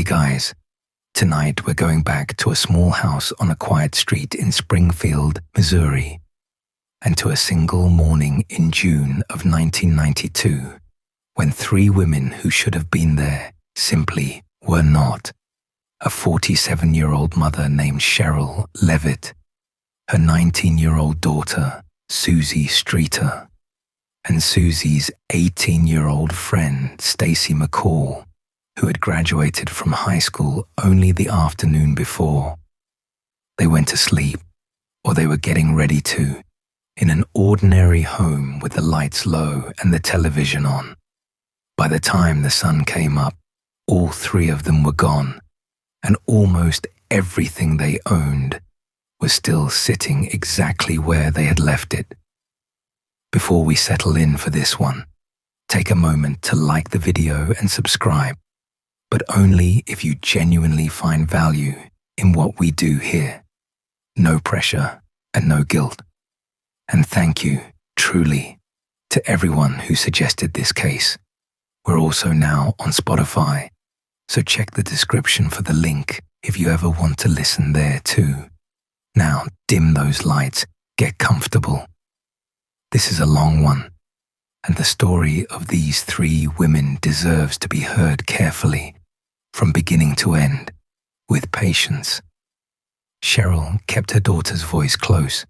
Hey guys, tonight we're going back to a small house on a quiet street in Springfield, Missouri, and to a single morning in June of 1992, when three women who should have been there simply were not. A 47-year-old mother named Sherrill Levitt, her 19-year-old daughter, Suzie Streeter, and Suzie's 18-year-old friend, Stacy McCall, who had graduated from high school only the afternoon before. They went to sleep, or they were getting ready to, in an ordinary home with the lights low and the television on. By the time the sun came up, all three of them were gone, and almost everything they owned was still sitting exactly where they had left it. Before we settle in for this one, take a moment to like the video and subscribe, but only if you genuinely find value in what we do here. No pressure and no guilt. And thank you, truly, to everyone who suggested this case. We're also now on Spotify, so check the description for the link if you ever want to listen there too. Now dim those lights, get comfortable. This is a long one, and the story of these three women deserves to be heard carefully, from beginning to end, with patience. Sherrill kept her daughter's voice close.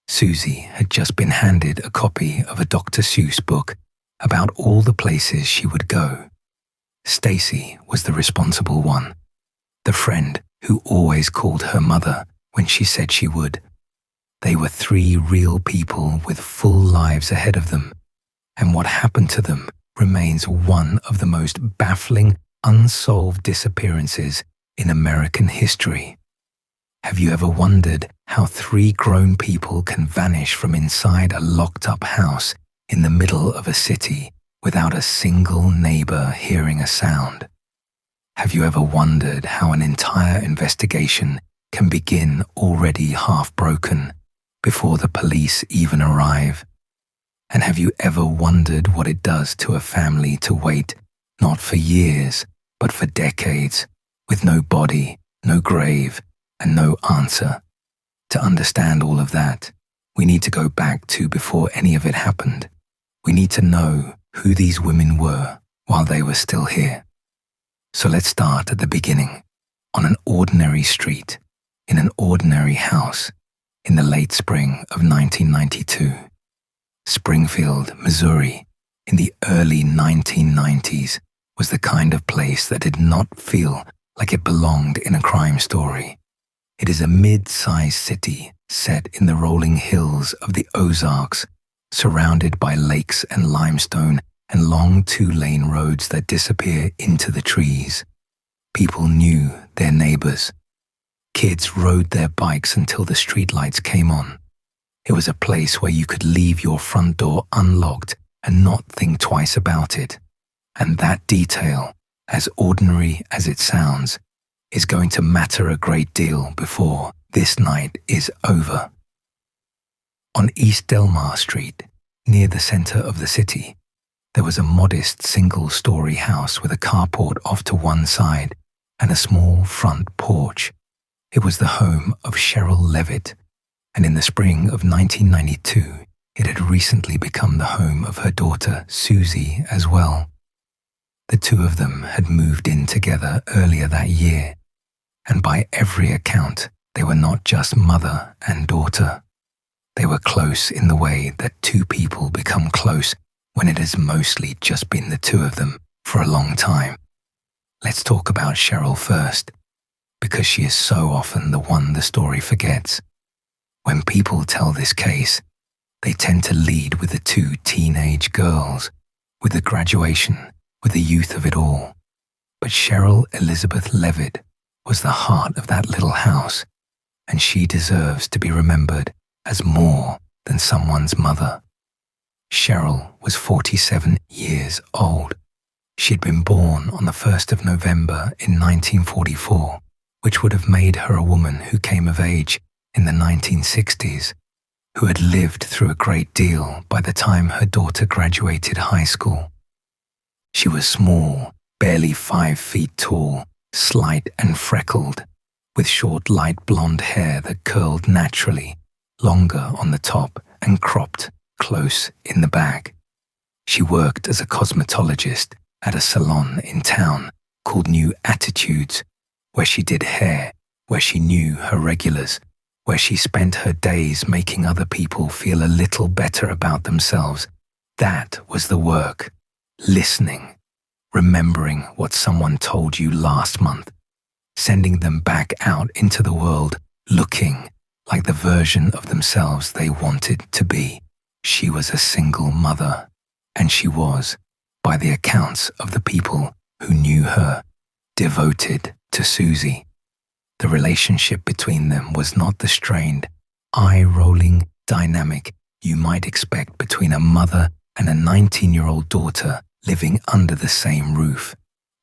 Suzie had just been handed a copy of a Dr. Seuss book about all the places she would go. Stacy was the responsible one, the friend who always called her mother when she said she would. They were three real people with full lives ahead of them, and what happened to them remains one of the most baffling unsolved disappearances in American history. Have you ever wondered how three grown people can vanish from inside a locked-up house in the middle of a city without a single neighbor hearing a sound? Have you ever wondered how an entire investigation can begin already half broken before the police even arrive? And have you ever wondered what it does to a family to wait not for years, but for decades, with no body, no grave, and no answer? To understand all of that, we need to go back to before any of it happened. We need to know who these women were while they were still here. So let's start at the beginning, on an ordinary street, in an ordinary house, in the late spring of 1992. Springfield, Missouri, in the early 1990s, was the kind of place that did not feel like it belonged in a crime story. It is a mid-sized city set in the rolling hills of the Ozarks, surrounded by lakes and limestone and long two-lane roads that disappear into the trees. People knew their neighbors. Kids rode their bikes until the streetlights came on. It was a place where you could leave your front door unlocked and not think twice about it. And that detail, as ordinary as it sounds, is going to matter a great deal before this night is over. On East Delmar Street, near the center of the city, there was a modest single-story house with a carport off to one side and a small front porch. It was the home of Sherrill Levitt, and in the spring of 1992, it had recently become the home of her daughter, Suzie, as well. The two of them had moved in together earlier that year, and by every account, they were not just mother and daughter. They were close in the way that two people become close when it has mostly just been the two of them for a long time. Let's talk about Sherrill first, because she is so often the one the story forgets. When people tell this case, they tend to lead with the two teenage girls, with the graduation, with the youth of it all. But Sherrill Elizabeth Levitt was the heart of that little house, and she deserves to be remembered as more than someone's mother. Sherrill was 47 years old. She had been born on the 1st of November in 1944, which would have made her a woman who came of age in the 1960s, who had lived through a great deal by the time her daughter graduated high school. She was small, barely 5 feet tall, slight and freckled, with short light blonde hair that curled naturally, longer on the top and cropped close in the back. She worked as a cosmetologist at a salon in town called New Attitudes, where she did hair, where she knew her regulars, where she spent her days making other people feel a little better about themselves. That was the work. Listening, remembering what someone told you last month, sending them back out into the world looking like the version of themselves they wanted to be. She was a single mother, and she was, by the accounts of the people who knew her, devoted to Suzie. The relationship between them was not the strained, eye-rolling dynamic you might expect between a mother and a 19-year-old daughter living under the same roof.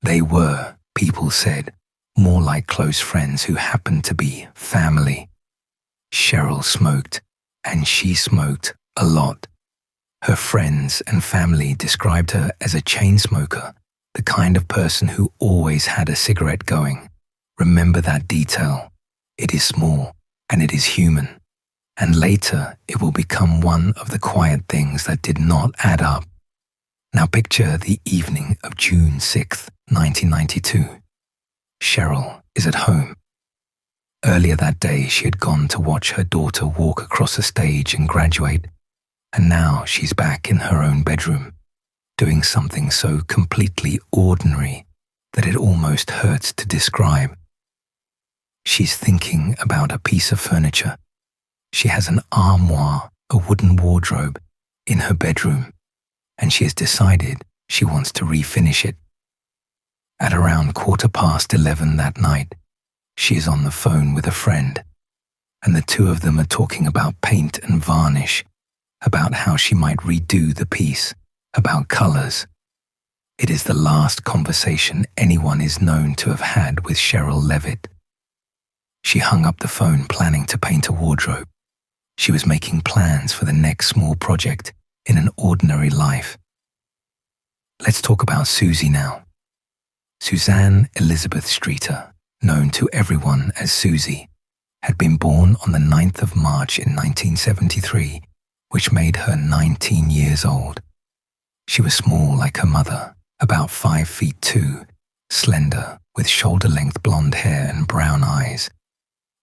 They were, people said, more like close friends who happened to be family. Sherrill smoked, and she smoked a lot. Her friends and family described her as a chain smoker, the kind of person who always had a cigarette going. Remember that detail. It is small, and it is human. And later, it will become one of the quiet things that did not add up. Now picture the evening of June 6th, 1992. Sherrill is at home. Earlier that day, she had gone to watch her daughter walk across a stage and graduate, and now she's back in her own bedroom, doing something so completely ordinary that it almost hurts to describe. She's thinking about a piece of furniture. She has an armoire, a wooden wardrobe, in her bedroom, and she has decided she wants to refinish it. At around 11:15 that night, she is on the phone with a friend, and the two of them are talking about paint and varnish, about how she might redo the piece, about colors. It is the last conversation anyone is known to have had with Sherrill Levitt. She hung up the phone planning to paint a wardrobe. She was making plans for the next small project in an ordinary life. Let's talk about Suzie now. Suzanne Elizabeth Streeter, known to everyone as Suzie, had been born on the 9th of March in 1973, which made her 19 years old. She was small like her mother, about 5'2", slender, with shoulder-length blonde hair and brown eyes.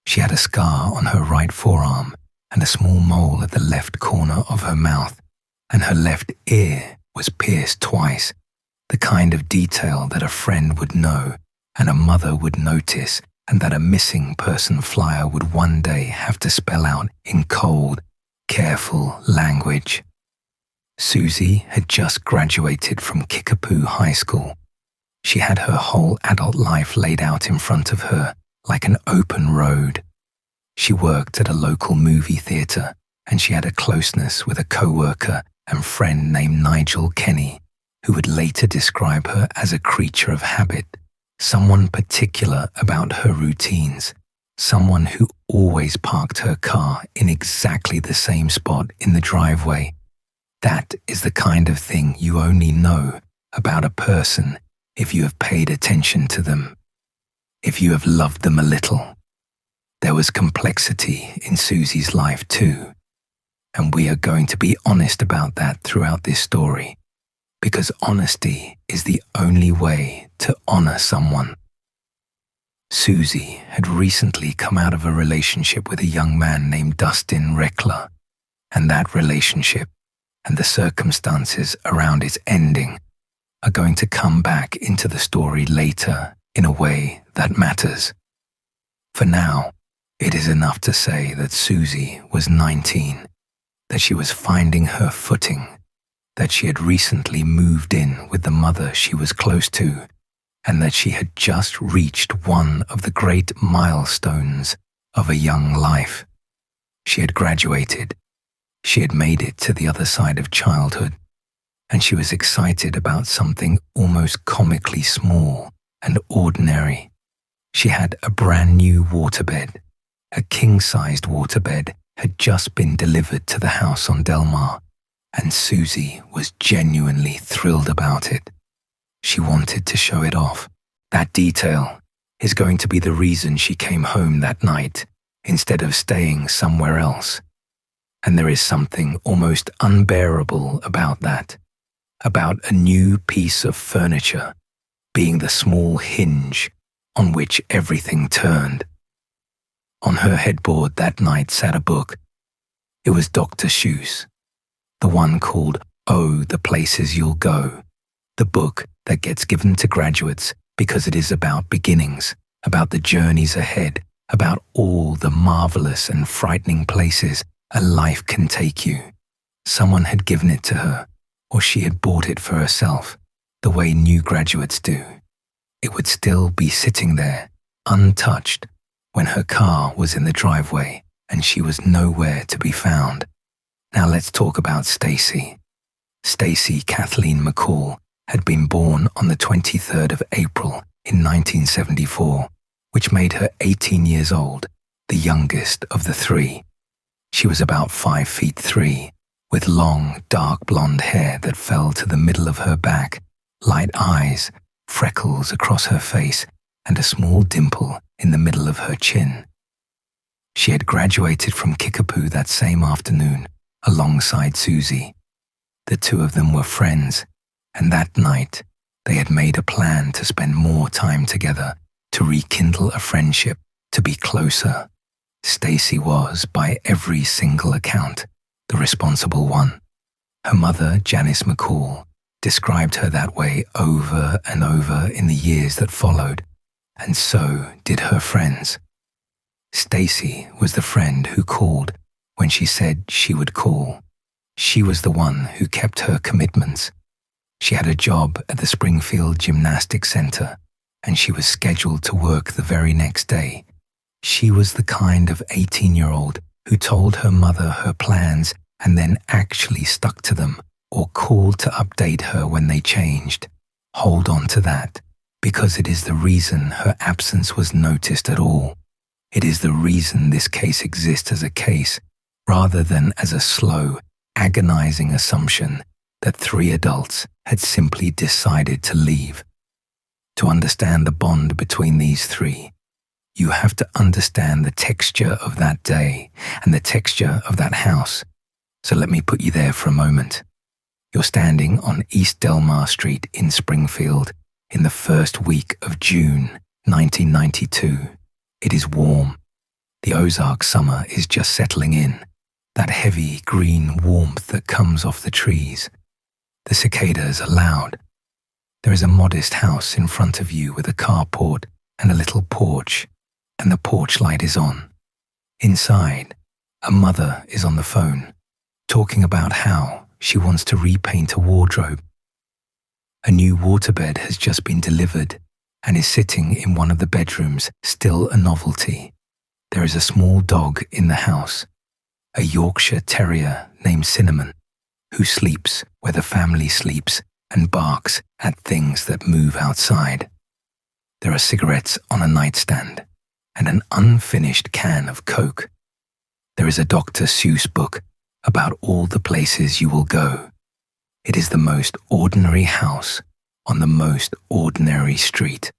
She had a scar on her right forearm and a small mole at the left corner of her mouth, and her left ear was pierced twice, the kind of detail that a friend would know and a mother would notice, and that a missing person flyer would one day have to spell out in cold, careful language. Suzie had just graduated from Kickapoo High School. She had her whole adult life laid out in front of her like an open road. She worked at a local movie theater, and she had a closeness with a co-worker and friend named Nigel Kenny, who would later describe her as a creature of habit, someone particular about her routines, someone who always parked her car in exactly the same spot in the driveway. That is the kind of thing you only know about a person if you have paid attention to them, if you have loved them a little. There was complexity in Suzie's life too, and we are going to be honest about that throughout this story, because honesty is the only way to honor someone. Suzie had recently come out of a relationship with a young man named Dustin Reckler, and that relationship and the circumstances around its ending are going to come back into the story later in a way that matters. For now, it is enough to say that Suzie was 19, that she was finding her footing, that she had recently moved in with the mother she was close to, and that she had just reached one of the great milestones of a young life. She had graduated. She had made it to the other side of childhood, and she was excited about something almost comically small and ordinary. She had a brand new waterbed. A king-sized waterbed had just been delivered to the house on Delmar, and Suzie was genuinely thrilled about it. She wanted to show it off. That detail, is going to be the reason she came home that night instead of staying somewhere else. And there is something almost unbearable about that, about a new piece of furniture being the small hinge on which everything turned. On her headboard that night sat a book. It was Dr. Seuss, the one called Oh, the Places You'll Go, the book that gets given to graduates because it is about beginnings, about the journeys ahead, about all the marvelous and frightening places a life can take you. Someone had given it to her, or she had bought it for herself, the way new graduates do. It would still be sitting there, untouched, when her car was in the driveway and she was nowhere to be found. Now let's talk about Stacy. Stacy Kathleen McCall had been born on the 23rd of April in 1974, which made her 18 years old, the youngest of the three. She was about 5'3", with long, dark blonde hair that fell to the middle of her back, light eyes, freckles across her face, and a small dimple in the middle of her chin. She had graduated from Kickapoo that same afternoon, alongside Suzie. The two of them were friends, and that night they had made a plan to spend more time together, to rekindle a friendship, to be closer. Stacy was, by every single account, the responsible one. Her mother, Janice McCall, described her that way over and over in the years that followed, and so did her friends. Stacy was the friend who called when she said she would call. She was the one who kept her commitments. She had a job at the Springfield Gymnastics Center, and she was scheduled to work the very next day. She was the kind of 18-year-old who told her mother her plans and then actually stuck to them, or called to update her when they changed. Hold on to that, because it is the reason her absence was noticed at all. It is the reason this case exists as a case, rather than as a slow, agonizing assumption that three adults had simply decided to leave. To understand the bond between these three, you have to understand the texture of that day and the texture of that house. So let me put you there for a moment. You're standing on East Delmar Street in Springfield in the first week of June 1992. It is warm. The Ozark summer is just settling in, that heavy green warmth that comes off the trees. The cicadas are loud. There is a modest house in front of you with a carport and a little porch, and the porch light is on. Inside, a mother is on the phone, talking about how she wants to repaint a wardrobe. A new waterbed has just been delivered and is sitting in one of the bedrooms, still a novelty. There is a small dog in the house, a Yorkshire Terrier named Cinnamon, who sleeps where the family sleeps and barks at things that move outside. There are cigarettes on a nightstand and an unfinished can of Coke. There is a Dr. Seuss book about all the places you will go. It is the most ordinary house on the most ordinary street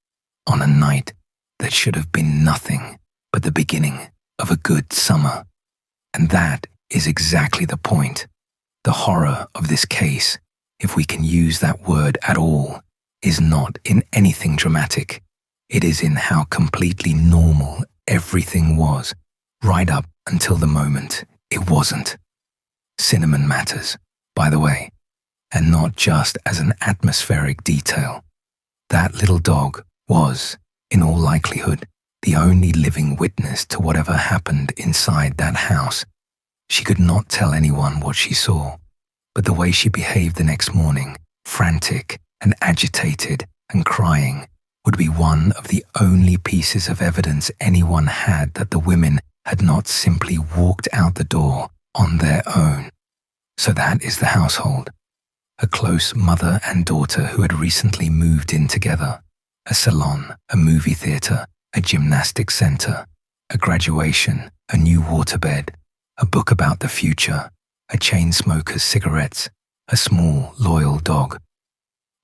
on a night that should have been nothing but the beginning of a good summer. And that is exactly the point. The horror of this case, if we can use that word at all, is not in anything dramatic. It is in how completely normal everything was, right up until the moment it wasn't. Cinnamon matters, by the way, and not just as an atmospheric detail. That little dog was, in all likelihood, the only living witness to whatever happened inside that house. She could not tell anyone what she saw, but the way she behaved the next morning, frantic and agitated and crying, would be one of the only pieces of evidence anyone had that the women had not simply walked out the door on their own. So that is the household. A close mother and daughter who had recently moved in together. A salon, a movie theater, a gymnastics center, a graduation, a new waterbed, a book about the future, a chain smoker's cigarettes, a small, loyal dog.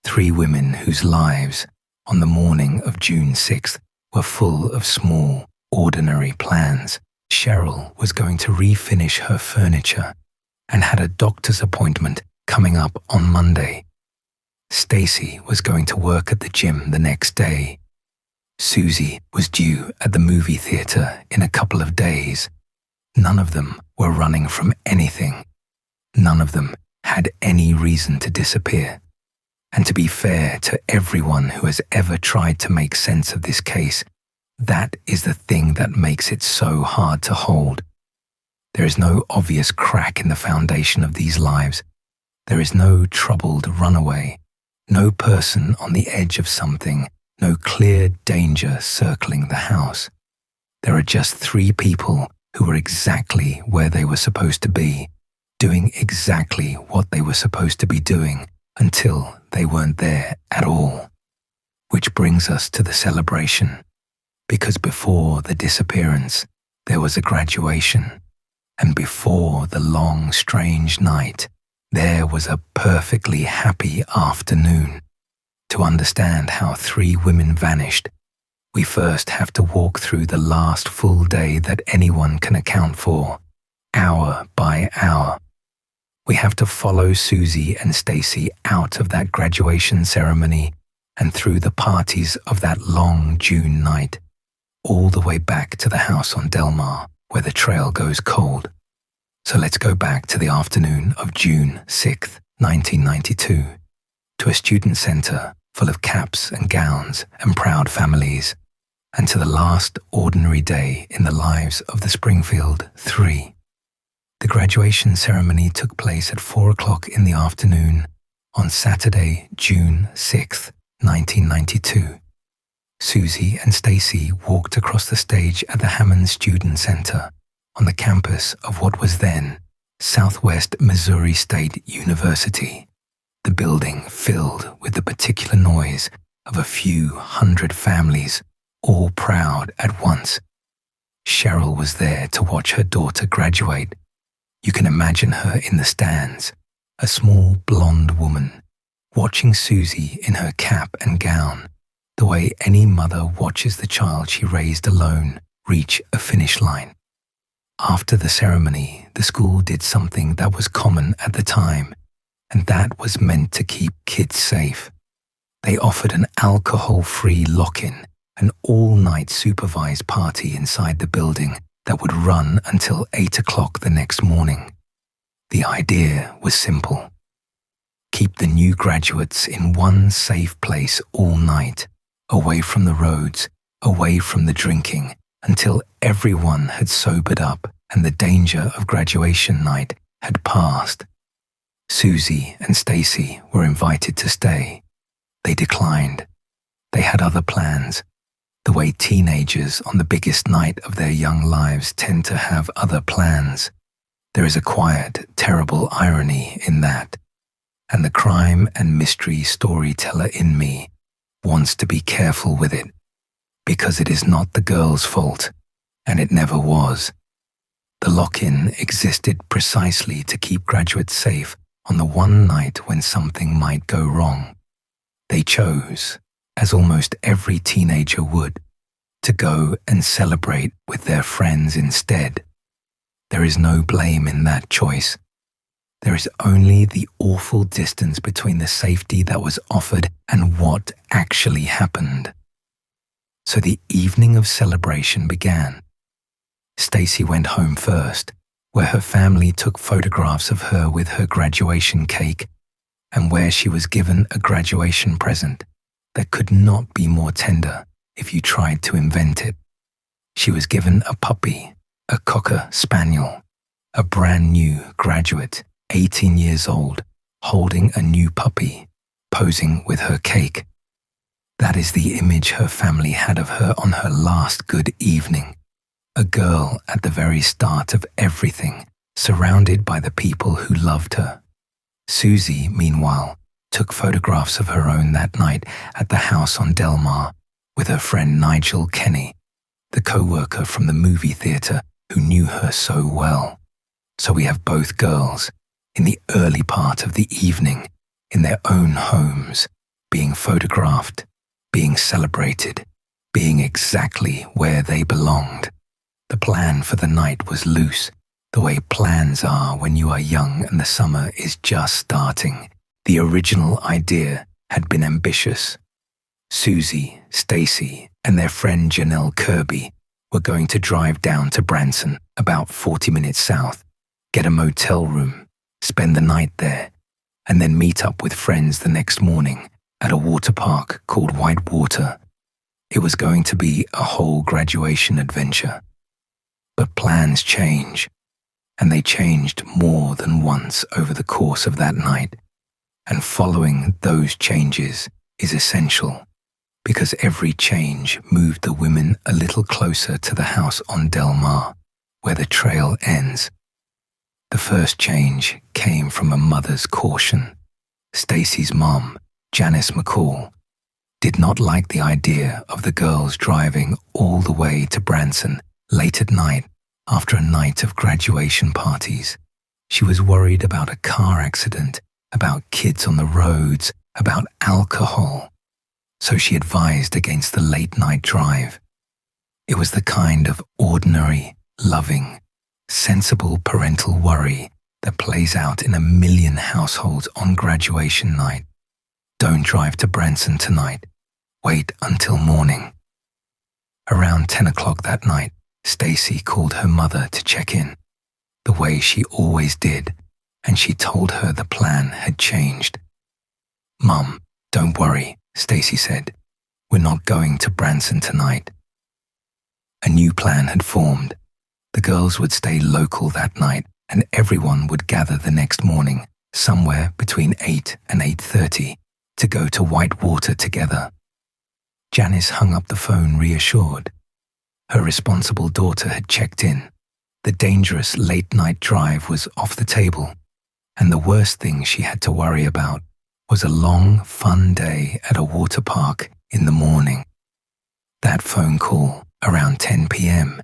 Three women whose lives, on the morning of June 6th, were full of small, ordinary plans. Sherrill was going to refinish her furniture and had a doctor's appointment coming up on Monday. Stacy was going to work at the gym the next day. Suzie was due at the movie theater in a couple of days. None of them were running from anything. None of them had any reason to disappear. And to be fair to everyone who has ever tried to make sense of this case, that is the thing that makes it so hard to hold. There is no obvious crack in the foundation of these lives. There is no troubled runaway, no person on the edge of something, no clear danger circling the house. There are just 3 people who were exactly where they were supposed to be, doing exactly what they were supposed to be doing until they weren't there at all. Which brings us to the celebration. Because before the disappearance, there was a graduation. And before the long, strange night, there was a perfectly happy afternoon. To understand how 3 women vanished, we first have to walk through the last full day that anyone can account for, hour by hour. We have to follow Suzie and Stacy out of that graduation ceremony and through the parties of that long June night, all the way back to the house on Delmar, where the trail goes cold. So let's go back to the afternoon of June 6th, 1992, to a student center full of caps and gowns and proud families, and to the last ordinary day in the lives of the Springfield Three. The graduation ceremony took place at 4 o'clock in the afternoon on Saturday, June 6th, 1992. Suzie and Stacy walked across the stage at the Hammond Student Center on the campus of what was then Southwest Missouri State University, the building filled with the particular noise of a few hundred families, all proud at once. Sherrill was there to watch her daughter graduate. You can imagine her in the stands, a small blonde woman, watching Suzie in her cap and gown, the way any mother watches the child she raised alone reach a finish line. After the ceremony, the school did something that was common at the time, and that was meant to keep kids safe. They offered an alcohol-free lock-in, an all-night supervised party inside the building that would run until 8 o'clock the next morning. The idea was simple. Keep the new graduates in one safe place all night, away from the roads, away from the drinking, until everyone had sobered up and the danger of graduation night had passed. Suzie and Stacy were invited to stay. They declined. They had other plans, the way teenagers on the biggest night of their young lives tend to have other plans. There is a quiet, terrible irony in that, and the crime and mystery storyteller in me wants to be careful with it, because it is not the girl's fault, and it never was. The lock-in existed precisely to keep graduates safe on the one night when something might go wrong. They chose, as almost every teenager would, to go and celebrate with their friends instead. There is no blame in that choice. There is only the awful distance between the safety that was offered and what actually happened. So the evening of celebration began. Stacy went home first, where her family took photographs of her with her graduation cake, and where she was given a graduation present that could not be more tender if you tried to invent it. She was given a puppy, a cocker spaniel, a brand new graduate, 18 years old, holding a new puppy, posing with her cake. That is the image her family had of her on her last good evening. A girl at the very start of everything, surrounded by the people who loved her. Suzie, meanwhile, took photographs of her own that night at the house on Delmar with her friend Nigel Kenny, the co-worker from the movie theater who knew her so well. So we have both girls, in the early part of the evening, in their own homes, being photographed, being celebrated, being exactly where they belonged. The plan for the night was loose, the way plans are when you are young and the summer is just starting. The original idea had been ambitious. Suzie, Stacy, and their friend Janelle Kirby were going to drive down to Branson, about 40 minutes south, get a motel room, spend the night there, and then meet up with friends the next morning at a water park called Whitewater. It was going to be a whole graduation adventure. But plans change, and they changed more than once over the course of that night. And following those changes is essential, because every change moved the women a little closer to the house on Del Mar, where the trail ends. The first change came from a mother's caution. Stacy's mom, Janice McCall, did not like the idea of the girls driving all the way to Branson late at night after a night of graduation parties. She was worried about a car accident, about kids on the roads, about alcohol. So she advised against the late-night drive. It was the kind of ordinary, loving, sensible parental worry that plays out in a million households on graduation night. Don't drive to Branson tonight. Wait until morning. Around 10 o'clock that night, Stacy called her mother to check in, the way she always did, and she told her the plan had changed. "Mum, don't worry," Stacy said. "We're not going to Branson tonight." A new plan had formed. The girls would stay local that night, and everyone would gather the next morning, somewhere between 8 and 8:30, to go to Whitewater together. Janice hung up the phone reassured. Her responsible daughter had checked in. The dangerous late-night drive was off the table, and the worst thing she had to worry about was a long, fun day at a water park in the morning. That phone call, around 10 p.m.,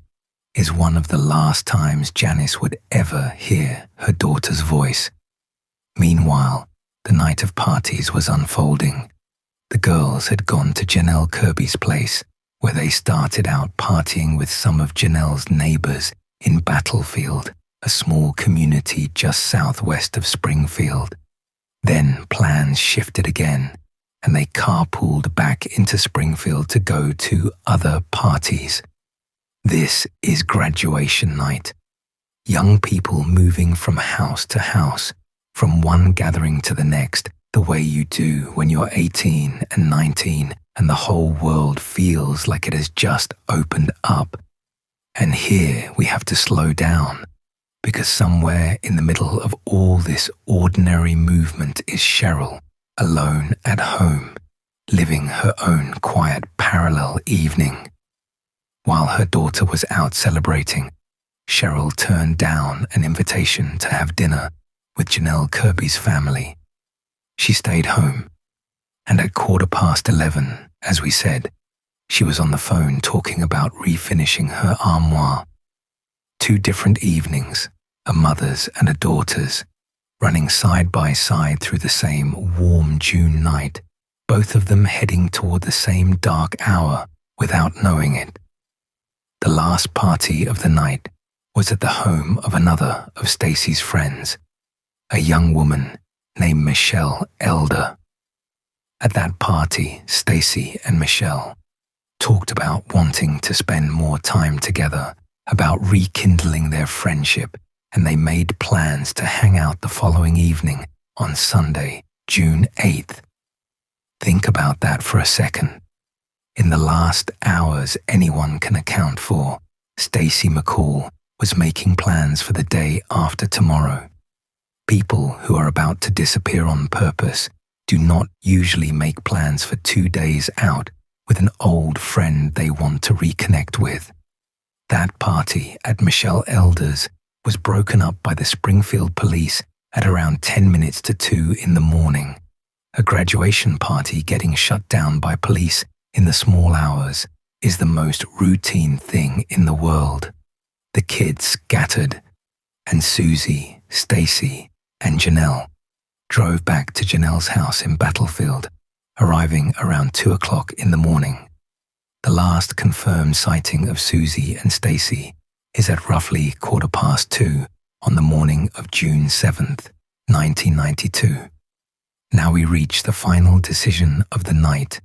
is one of the last times Janice would ever hear her daughter's voice. Meanwhile, the night of parties was unfolding. The girls had gone to Janelle Kirby's place, where they started out partying with some of Janelle's neighbors in Battlefield, a small community just southwest of Springfield. Then plans shifted again, and they carpooled back into Springfield to go to other parties. This is graduation night. Young people moving from house to house, from one gathering to the next, the way you do when you're 18 and 19 and the whole world feels like it has just opened up. And here we have to slow down, because somewhere in the middle of all this ordinary movement is Sherrill, alone at home, living her own quiet parallel evening. While her daughter was out celebrating, Sherrill turned down an invitation to have dinner with Janelle Kirby's family. She stayed home, and at 11:15, as we said, she was on the phone talking about refinishing her armoire. 2 different evenings, a mother's and a daughter's, running side by side through the same warm June night, both of them heading toward the same dark hour without knowing it. The last party of the night was at the home of another of Stacy's friends, a young woman named Michelle Elder. At that party, Stacy and Michelle talked about wanting to spend more time together, about rekindling their friendship, and they made plans to hang out the following evening on Sunday, June 8th. Think about that for a second. In the last hours anyone can account for, Stacy McCall was making plans for the day after tomorrow. People who are about to disappear on purpose do not usually make plans for 2 days out with an old friend they want to reconnect with. That party at Michelle Elder's was broken up by the Springfield police at around 10 minutes to 2 in the morning. A graduation party getting shut down by police in the small hours is the most routine thing in the world. The kids scattered, and Suzie, Stacy, and Janelle drove back to Janelle's house in Battlefield, arriving around 2 o'clock in the morning. The last confirmed sighting of Suzie and Stacy is at roughly 2:15 on the morning of June 7th, 1992. Now we reach the final decision of the night,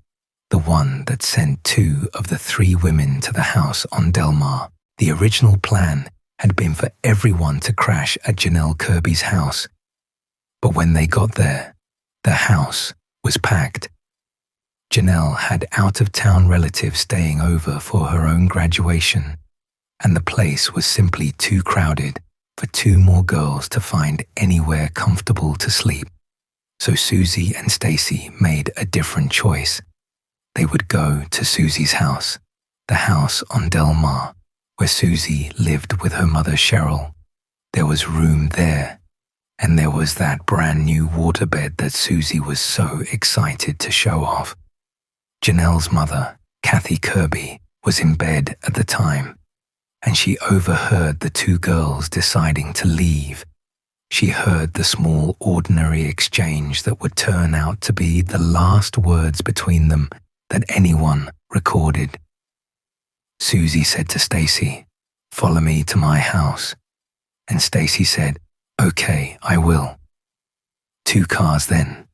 the one that sent 2 of the 3 women to the house on Delmar. The original plan had been for everyone to crash at Janelle Kirby's house. But when they got there, the house was packed. Janelle had out-of-town relatives staying over for her own graduation, and the place was simply too crowded for 2 more girls to find anywhere comfortable to sleep. So Suzie and Stacy made a different choice. They would go to Suzie's house, the house on Delmar, where Suzie lived with her mother Sherrill. There was room there, and there was that brand new waterbed that Suzie was so excited to show off. Janelle's mother, Kathy Kirby, was in bed at the time, and she overheard the 2 girls deciding to leave. She heard the small, ordinary exchange that would turn out to be the last words between them that anyone recorded. Suzie said to Stacy, "Follow me to my house." And Stacy said, "Okay, I will." 2 cars then,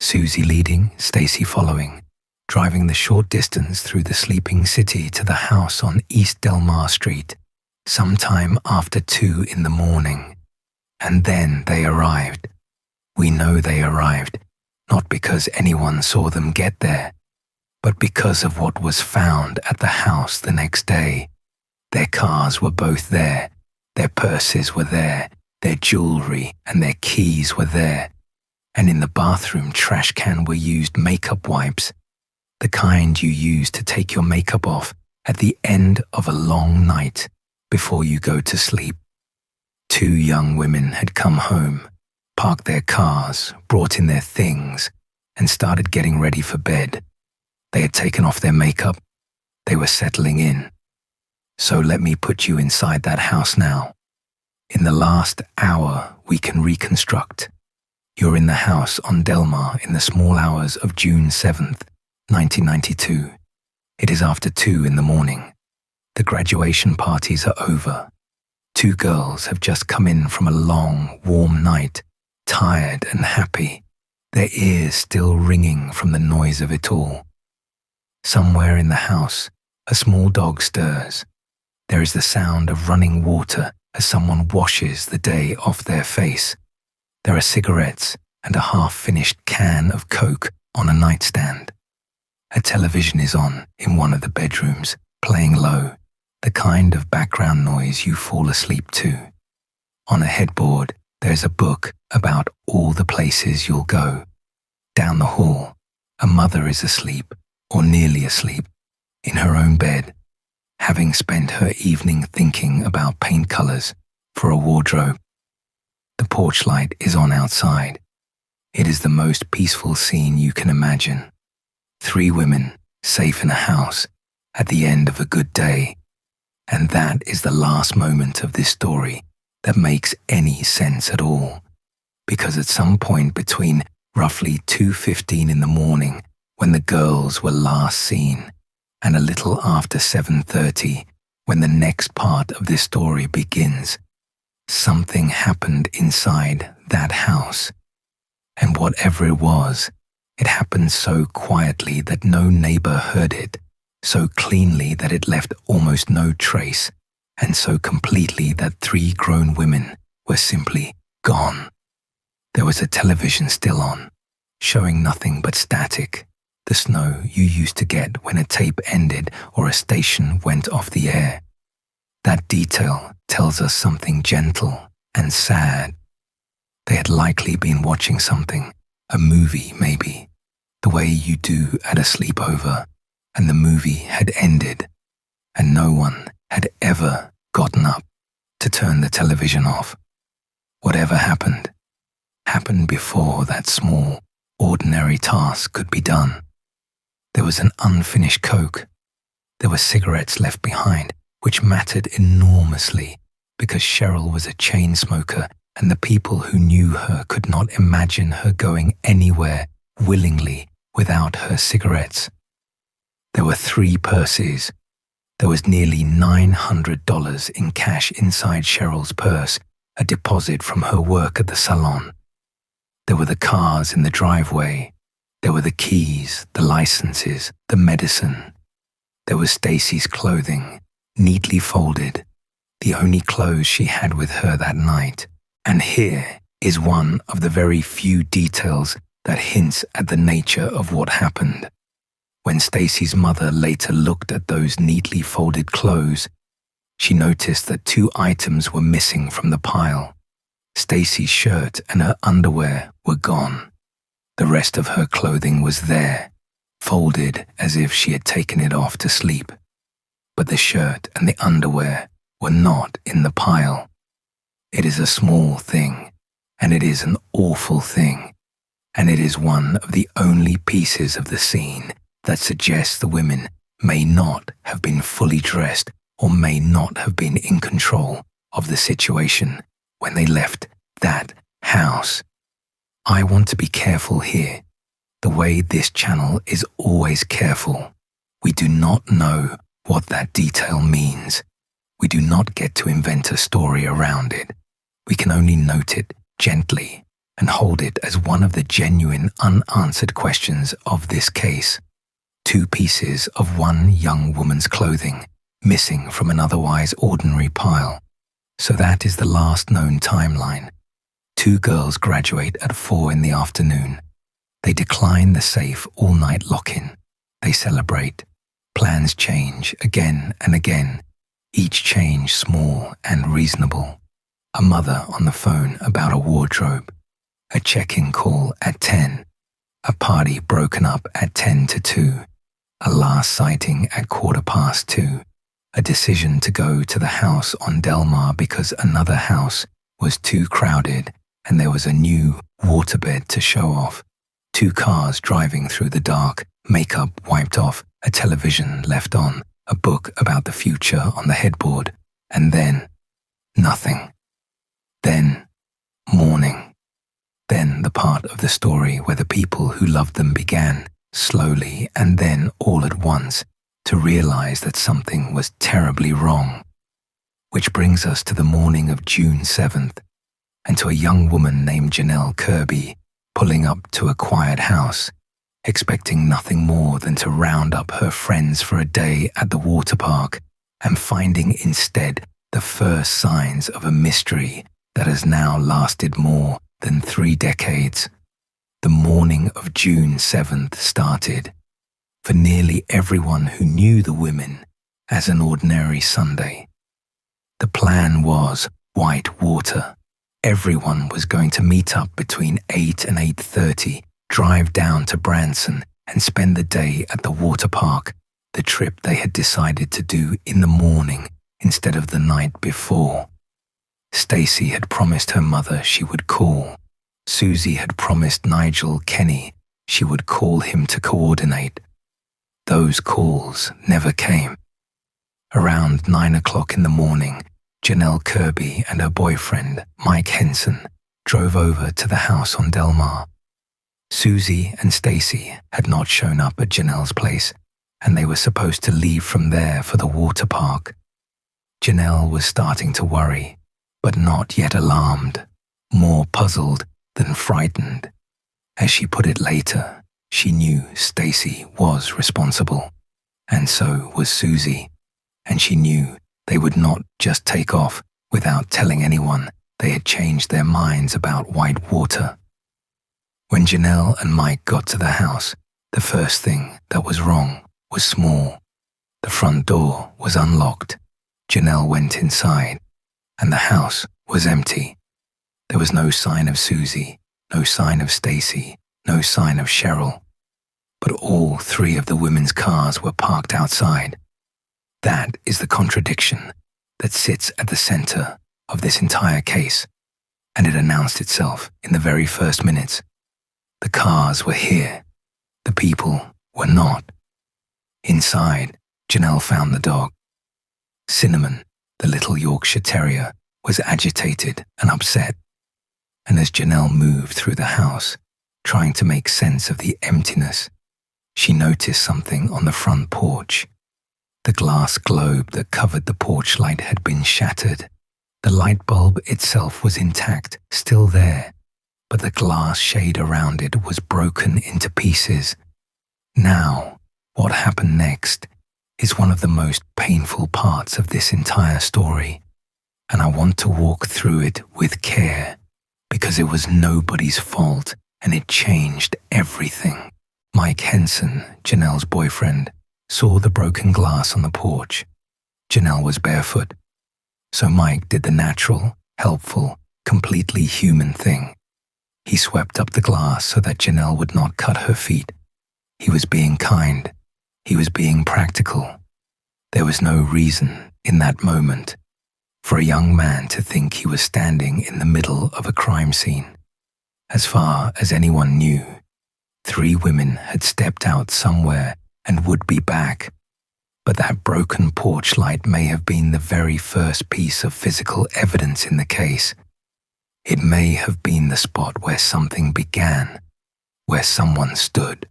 Suzie leading, Stacy following, driving the short distance through the sleeping city to the house on East Delmar Street, sometime after 2 in the morning. And then they arrived. We know they arrived, not because anyone saw them get there, but because of what was found at the house the next day. Their cars were both there, their purses were there, their jewelry and their keys were there, and in the bathroom trash can were used makeup wipes, the kind you use to take your makeup off at the end of a long night before you go to sleep. 2 young women had come home, parked their cars, brought in their things, and started getting ready for bed. They had taken off their makeup. They were settling in. So let me put you inside that house now. In the last hour we can reconstruct. You're in the house on Delmar in the small hours of June 7th, 1992. It is after 2 in the morning. The graduation parties are over. 2 girls have just come in from a long, warm night, tired and happy, their ears still ringing from the noise of it all. Somewhere in the house, a small dog stirs. There is the sound of running water as someone washes the day off their face. There are cigarettes and a half-finished can of Coke on a nightstand. A television is on in one of the bedrooms, playing low, the kind of background noise you fall asleep to. On a headboard, there's a book about all the places you'll go. Down the hall, a mother is asleep, or nearly asleep, in her own bed, having spent her evening thinking about paint colors for a wardrobe. The porch light is on outside. It is the most peaceful scene you can imagine. 3 women, safe in a house, at the end of a good day. And that is the last moment of this story that makes any sense at all. Because at some point between roughly 2:15 in the morning, when the girls were last seen, and a little after 7:30, when the next part of this story begins, something happened inside that house. And whatever it was, it happened so quietly that no neighbor heard it, so cleanly that it left almost no trace, and so completely that 3 grown women were simply gone. There was a television still on, showing nothing but static, the snow you used to get when a tape ended or a station went off the air. That detail tells us something gentle and sad. They had likely been watching something, a movie maybe, the way you do at a sleepover, and the movie had ended, and no one had ever gotten up to turn the television off. Whatever happened before that small, ordinary task could be done. There was an unfinished Coke. There were cigarettes left behind, which mattered enormously because Sherrill was a chain smoker and the people who knew her could not imagine her going anywhere willingly without her cigarettes. There were 3 purses. There was nearly $900 in cash inside Sherrill's purse, a deposit from her work at the salon. There were the cars in the driveway. There were the keys, the licenses, the medicine. There was Stacy's clothing, neatly folded, the only clothes she had with her that night. And here is one of the very few details that hints at the nature of what happened. When Stacy's mother later looked at those neatly folded clothes, she noticed that 2 items were missing from the pile. Stacy's shirt and her underwear were gone. The rest of her clothing was there, folded as if she had taken it off to sleep. But the shirt and the underwear were not in the pile. It is a small thing, and it is an awful thing, and it is one of the only pieces of the scene that suggests the women may not have been fully dressed or may not have been in control of the situation when they left that house. I want to be careful here, the way this channel is always careful. We do not know what that detail means. We do not get to invent a story around it. We can only note it gently and hold it as one of the genuine unanswered questions of this case. 2 pieces of one young woman's clothing missing from an otherwise ordinary pile. So that is the last known timeline. 2 girls graduate at 4 in the afternoon. They decline the safe all-night lock-in. They celebrate. Plans change again and again, each change small and reasonable. A mother on the phone about a wardrobe. A check-in call at 10. A party broken up at 10 to 2. A last sighting at 2:15. A decision to go to the house on Delmar because another house was too crowded and there was a new waterbed to show off. 2 cars driving through the dark, makeup wiped off, a television left on, a book about the future on the headboard, and then nothing. Then morning. Then the part of the story where the people who loved them began, slowly and then all at once, to realize that something was terribly wrong. Which brings us to the morning of June 7th, and to a young woman named Janelle Kirby pulling up to a quiet house, expecting nothing more than to round up her friends for a day at the water park, and finding instead the first signs of a mystery that has now lasted more than 3 decades. The morning of June 7th started, for nearly everyone who knew the women, as an ordinary Sunday. The plan was white water. Everyone was going to meet up between 8 and 8:30, drive down to Branson, and spend the day at the water park, the trip they had decided to do in the morning instead of the night before. Stacy had promised her mother she would call. Suzie had promised Nigel Kenny she would call him to coordinate. Those calls never came. Around 9 o'clock in the morning, Janelle Kirby and her boyfriend, Mike Henson, drove over to the house on Delmar. Suzie and Stacy had not shown up at Janelle's place, and they were supposed to leave from there for the water park. Janelle was starting to worry, but not yet alarmed, more puzzled than frightened. As she put it later, she knew Stacy was responsible, and so was Suzie, and she knew they would not just take off without telling anyone they had changed their minds about white water. When Janelle and Mike got to the house, the first thing that was wrong was small. The front door was unlocked. Janelle went inside, and the house was empty. There was no sign of Suzie, no sign of Stacy, no sign of Sherrill. But all 3 of the women's cars were parked outside. That is the contradiction that sits at the center of this entire case, and it announced itself in the very first minutes. The cars were here. The people were not. Inside, Janelle found the dog. Cinnamon, the little Yorkshire Terrier, was agitated and upset. And as Janelle moved through the house, trying to make sense of the emptiness, She noticed something on the front porch. The glass globe that covered the porch light had been shattered. The light bulb itself was intact, still there, but the glass shade around it was broken into pieces. Now, what happened next is one of the most painful parts of this entire story, and I want to walk through it with care because it was nobody's fault and it changed everything. Mike Henson, Janelle's boyfriend, saw the broken glass on the porch. Janelle was barefoot, so Mike did the natural, helpful, completely human thing. He swept up the glass so that Janelle would not cut her feet. He was being kind. He was being practical. There was no reason, in that moment, for a young man to think he was standing in the middle of a crime scene. As far as anyone knew, 3 women had stepped out somewhere and would be back. But that broken porch light may have been the very first piece of physical evidence in the case. It may have been the spot where something began, where someone stood,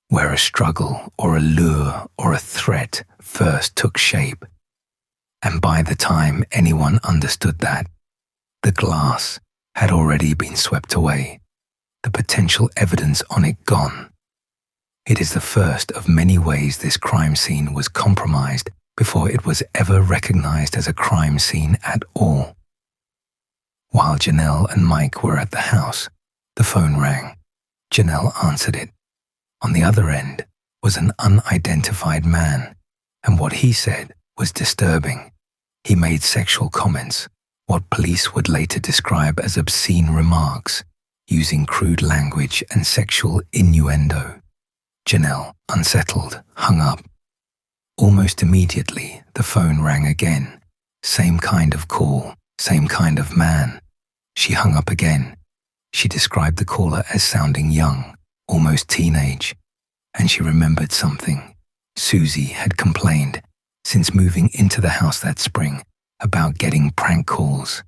where a struggle or a lure or a threat first took shape. And by the time anyone understood that, the glass had already been swept away, the potential evidence on it gone. It is the first of many ways this crime scene was compromised before it was ever recognized as a crime scene at all. While Janelle and Mike were at the house, the phone rang. Janelle answered it. On the other end was an unidentified man, and what he said was disturbing. He made sexual comments, what police would later describe as obscene remarks, using crude language and sexual innuendo. Janelle, unsettled, hung up. Almost immediately, the phone rang again. Same kind of call, same kind of man. She hung up again. She described the caller as sounding young, almost teenage, and she remembered something. Suzie had complained, since moving into the house that spring, about getting prank calls,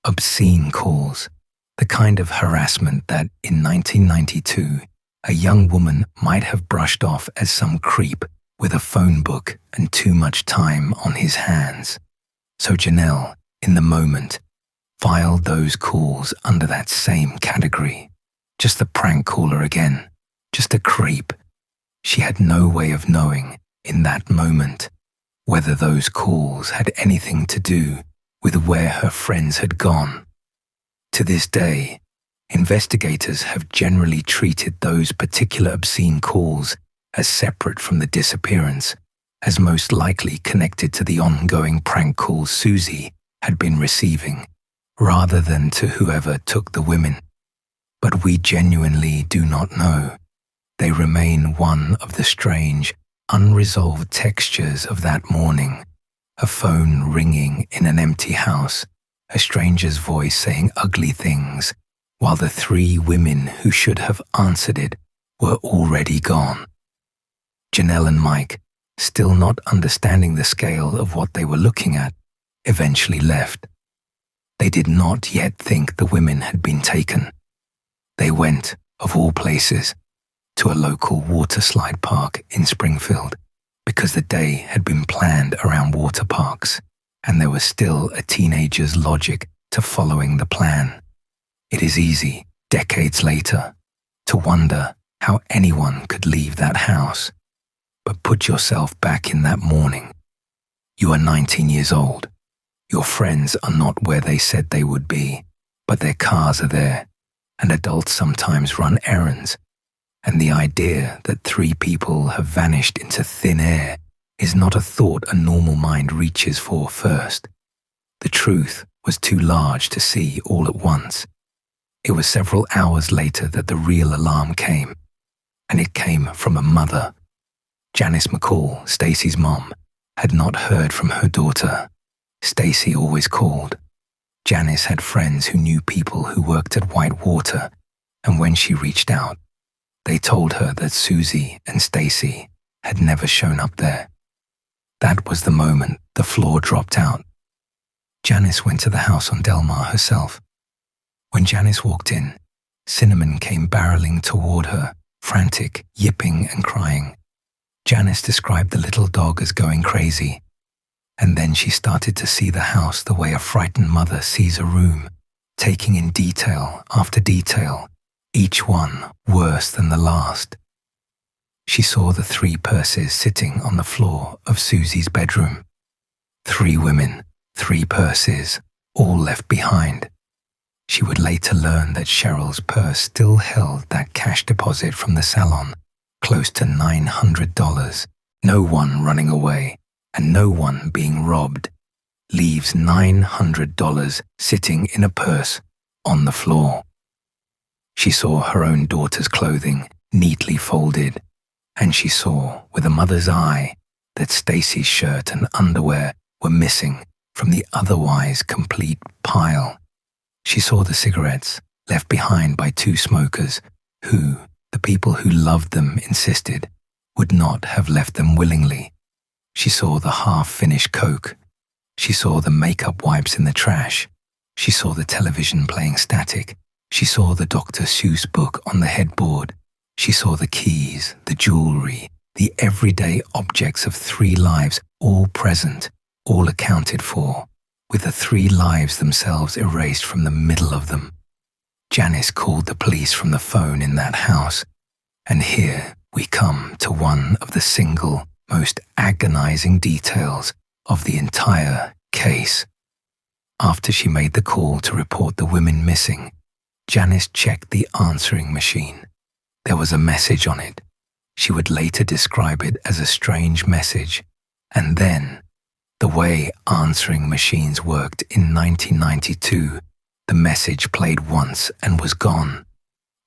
obscene calls, the kind of harassment that, in 1992, a young woman might have brushed off as some creep with a phone book and too much time on his hands. So Janelle, in the moment, filed those calls under that same category. Just a prank caller again, just a creep. She had no way of knowing, in that moment, whether those calls had anything to do with where her friends had gone. To this day, investigators have generally treated those particular obscene calls as separate from the disappearance, as most likely connected to the ongoing prank calls Suzie had been receiving, rather than to whoever took the women. But we genuinely do not know. They remain one of the strange, unresolved textures of that morning. A phone ringing in an empty house, a stranger's voice saying ugly things, while the 3 women who should have answered it were already gone. Janelle and Mike, still not understanding the scale of what they were looking at, eventually left. They did not yet think the women had been taken. They went, of all places, to a local water slide park in Springfield, because the day had been planned around water parks, and there was still a teenager's logic to following the plan. It is easy, decades later, to wonder how anyone could leave that house. But put yourself back in that morning. You are 19 years old. Your friends are not where they said they would be, but their cars are there, and adults sometimes run errands. And the idea that 3 people have vanished into thin air is not a thought a normal mind reaches for first. The truth was too large to see all at once. It was several hours later that the real alarm came, and it came from a mother. Janice McCall, Stacy's mom, had not heard from her daughter. Stacy always called. Janice had friends who knew people who worked at Whitewater, and when she reached out, they told her that Suzie and Stacy had never shown up there. That was the moment the floor dropped out. Janice went to the house on Delmar herself. When Janice walked in, Cinnamon came barreling toward her, frantic, yipping and crying. Janice described the little dog as going crazy, and then she started to see the house the way a frightened mother sees a room, taking in detail after detail, each one worse than the last. She saw the 3 purses sitting on the floor of Susie's bedroom. 3 women, 3 purses, all left behind. She would later learn that Sherrill's purse still held that cash deposit from the salon, close to $900. No one running away, and no one being robbed. Leaves $900 sitting in a purse on the floor. She saw her own daughter's clothing neatly folded, and she saw with a mother's eye that Stacy's shirt and underwear were missing from the otherwise complete pile. She saw the cigarettes left behind by 2 smokers who, the people who loved them insisted, would not have left them willingly. She saw the half-finished Coke. She saw the makeup wipes in the trash. She saw the television playing static. She saw the Dr. Seuss book on the headboard. She saw the keys, the jewelry, the everyday objects of 3 lives, all present, all accounted for, with the 3 lives themselves erased from the middle of them. Janice called the police from the phone in that house, and here we come to one of the single, most agonizing details of the entire case. After she made the call to report the women missing, Janice checked the answering machine. There was a message on it. She would later describe it as a strange message, and then, the way answering machines worked in 1992, the message played once and was gone.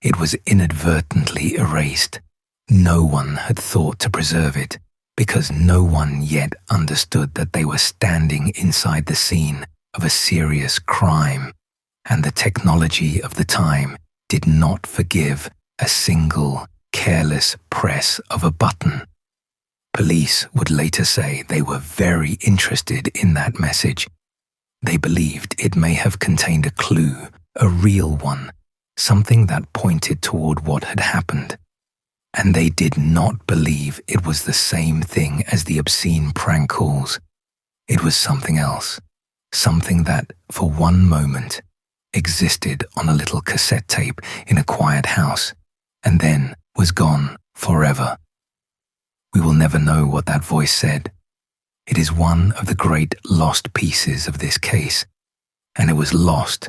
It was inadvertently erased. No one had thought to preserve it, because no one yet understood that they were standing inside the scene of a serious crime, and the technology of the time did not forgive a single careless press of a button. Police would later say they were very interested in that message. They believed it may have contained a clue, a real one, something that pointed toward what had happened. And they did not believe it was the same thing as the obscene prank calls. It was something else, something that, for one moment, existed on a little cassette tape in a quiet house, and then was gone forever. We will never know what that voice said. It is one of the great lost pieces of this case, and it was lost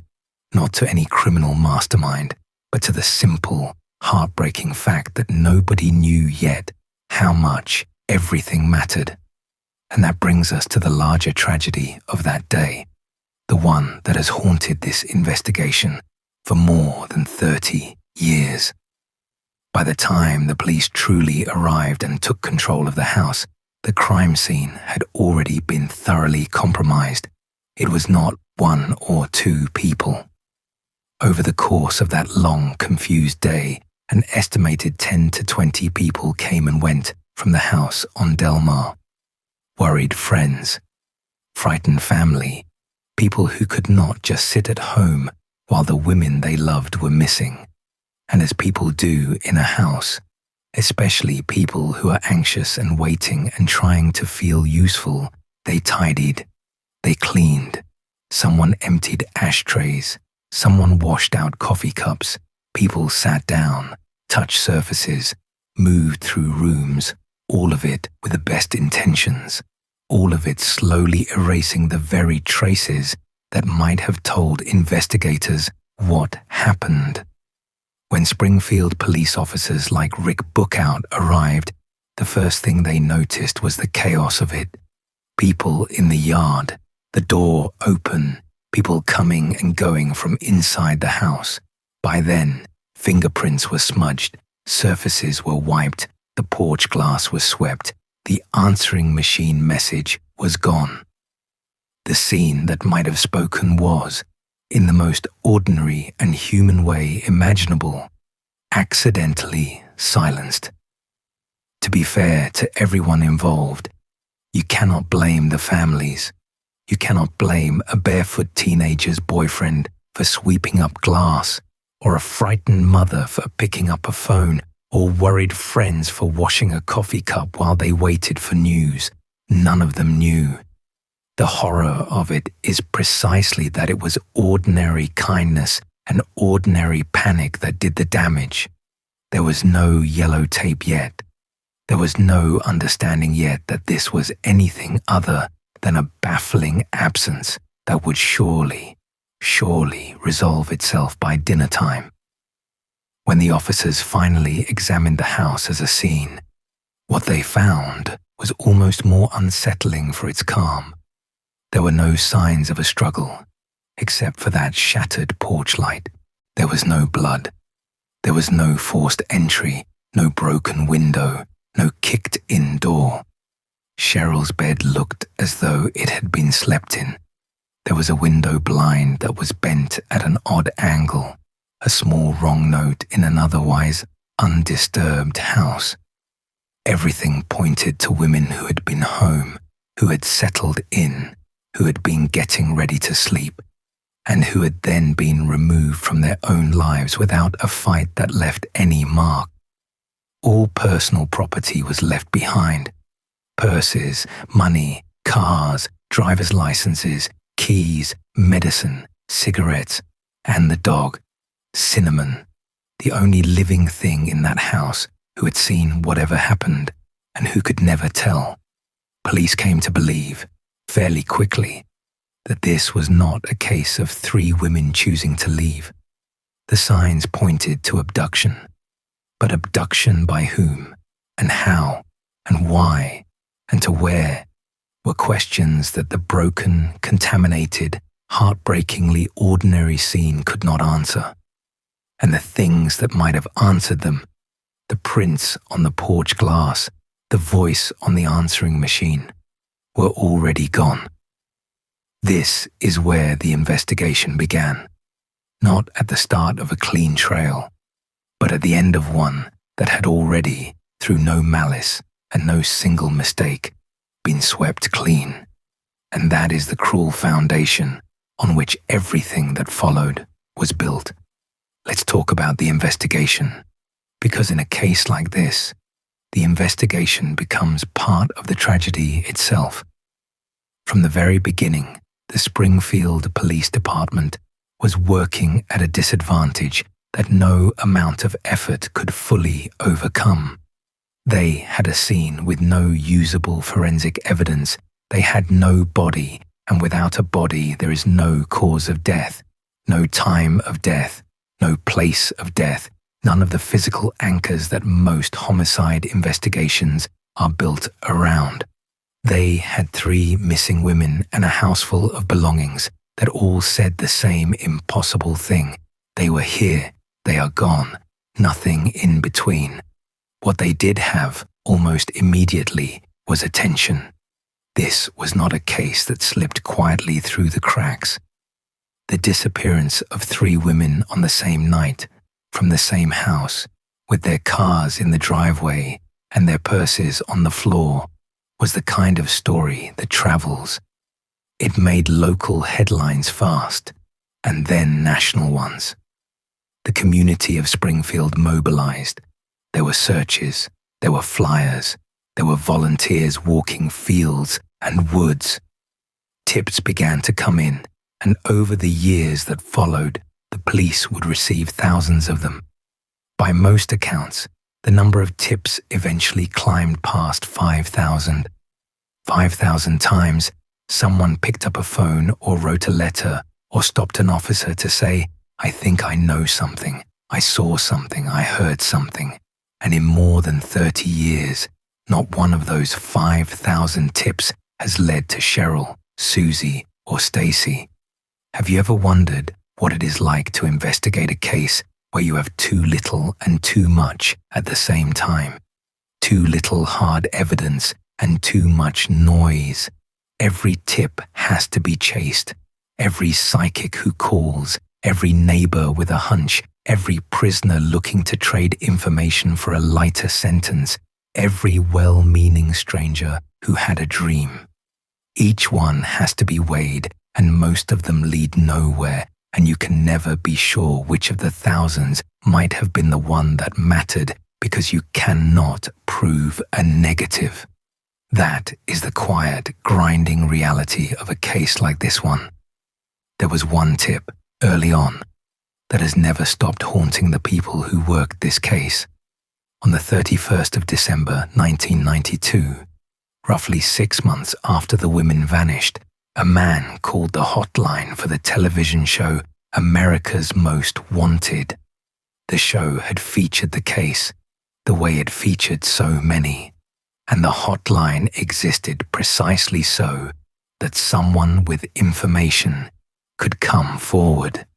not to any criminal mastermind, but to the simple, heartbreaking fact that nobody knew yet how much everything mattered. And that brings us to the larger tragedy of that day, the one that has haunted this investigation for more than 30 years. By the time the police truly arrived and took control of the house, the crime scene had already been thoroughly compromised. It was not 1 or 2 people. Over the course of that long, confused day, an estimated 10 to 20 people came and went from the house on Del Mar. Worried friends, frightened family, people who could not just sit at home while the women they loved were missing. And as people do in a house, especially people who are anxious and waiting and trying to feel useful, they tidied, they cleaned, someone emptied ashtrays, someone washed out coffee cups, people sat down, touched surfaces, moved through rooms, all of it with the best intentions, all of it slowly erasing the very traces that might have told investigators what happened. When Springfield police officers like Rick Bookout arrived, the first thing they noticed was the chaos of it. People in the yard, the door open, people coming and going from inside the house. By then, fingerprints were smudged, surfaces were wiped, the porch glass was swept, the answering machine message was gone. The scene that might have spoken was, in the most ordinary and human way imaginable, accidentally silenced. To be fair to everyone involved, you cannot blame the families. You cannot blame a barefoot teenager's boyfriend for sweeping up glass, or a frightened mother for picking up a phone or worried friends for washing a coffee cup while they waited for news. None of them knew. The horror of it is precisely that it was ordinary kindness and ordinary panic that did the damage. There was no yellow tape yet. There was no understanding yet that this was anything other than a baffling absence that would surely resolve itself by dinner time. When the officers finally examined the house as a scene, what they found was almost more unsettling for its calm. There were no signs of a struggle, except for that shattered porch light. There was no blood. There was no forced entry, no broken window, no kicked-in door. Sherrill's bed looked as though it had been slept in. There was a window blind that was bent at an odd angle, a small wrong note in an otherwise undisturbed house. Everything pointed to women who had been home, who had settled in, who had been getting ready to sleep, and who had then been removed from their own lives without a fight that left any mark. All personal property was left behind. Purses, money, cars, driver's licenses, keys, medicine, cigarettes, and the dog, Cinnamon, the only living thing in that house who had seen whatever happened and who could never tell. Police came to believe, fairly quickly, that this was not a case of 3 women choosing to leave. The signs pointed to abduction. But abduction by whom, and how, and why, and to where, were questions that the broken, contaminated, heartbreakingly ordinary scene could not answer. And the things that might have answered them, the prints on the porch glass, the voice on the answering machine, were already gone. This is where the investigation began, not at the start of a clean trail, but at the end of one that had already, through no malice and no single mistake, been swept clean. And that is the cruel foundation on which everything that followed was built. Let's talk about the investigation, because in a case like this, the investigation becomes part of the tragedy itself. From the very beginning, the Springfield Police Department was working at a disadvantage that no amount of effort could fully overcome. They had a scene with no usable forensic evidence. They had no body, and without a body there is no cause of death, no time of death, no place of death, none of the physical anchors that most homicide investigations are built around. They had 3 missing women and a house full of belongings that all said the same impossible thing. They were here, they are gone, nothing in between. What they did have, almost immediately, was attention. This was not a case that slipped quietly through the cracks. The disappearance of 3 women on the same night, from the same house, with their cars in the driveway and their purses on the floor, was the kind of story that travels. It made local headlines fast, and then national ones. The community of Springfield mobilized. There were searches, there were flyers, there were volunteers walking fields and woods. Tips began to come in, and over the years that followed, the police would receive thousands of them. By most accounts, the number of tips eventually climbed past 5,000. 5,000 times, someone picked up a phone or wrote a letter or stopped an officer to say, "I think I know something, I saw something, I heard something." And in more than 30 years, not one of those 5,000 tips has led to Sherrill, Suzie, or Stacy. Have you ever wondered what it is like to investigate a case where you have too little and too much at the same time? Too little hard evidence and too much noise. Every tip has to be chased. Every psychic who calls, every neighbor with a hunch, every prisoner looking to trade information for a lighter sentence, every well-meaning stranger who had a dream. Each one has to be weighed, and most of them lead nowhere, and you can never be sure which of the thousands might have been the one that mattered because you cannot prove a negative. That is the quiet, grinding reality of a case like this one. There was one tip, early on, that has never stopped haunting the people who worked this case. On the 31st of December 1992, roughly 6 months after the women vanished, a man called the hotline for the television show America's Most Wanted. The show had featured the case the way it featured so many, and the hotline existed precisely so that someone with information could come forward.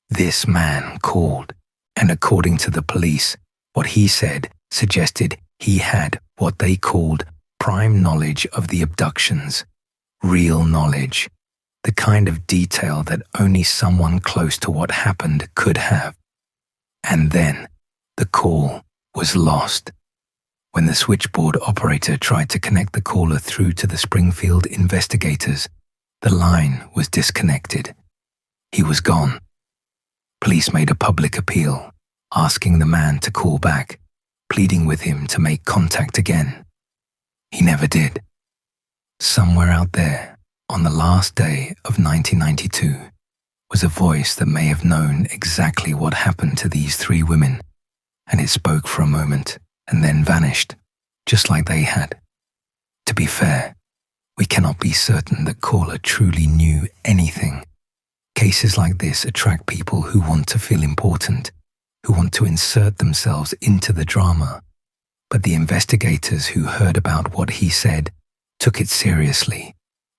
This man called, and according to the police, what he said suggested he had what they called prime knowledge of the abductions, real knowledge, the kind of detail that only someone close to what happened could have. And then the call was lost. When the switchboard operator tried to connect the caller through to the Springfield investigators, the line was disconnected. He was gone. Police made a public appeal, asking the man to call back, pleading with him to make contact again. He never did. Somewhere out there, on the last day of 1992, was a voice that may have known exactly what happened to these 3 women, and it spoke for a moment and then vanished, just like they had. To be fair, we cannot be certain that caller truly knew anything. Cases like this attract people who want to feel important, who want to insert themselves into the drama. But the investigators who heard about what he said took it seriously,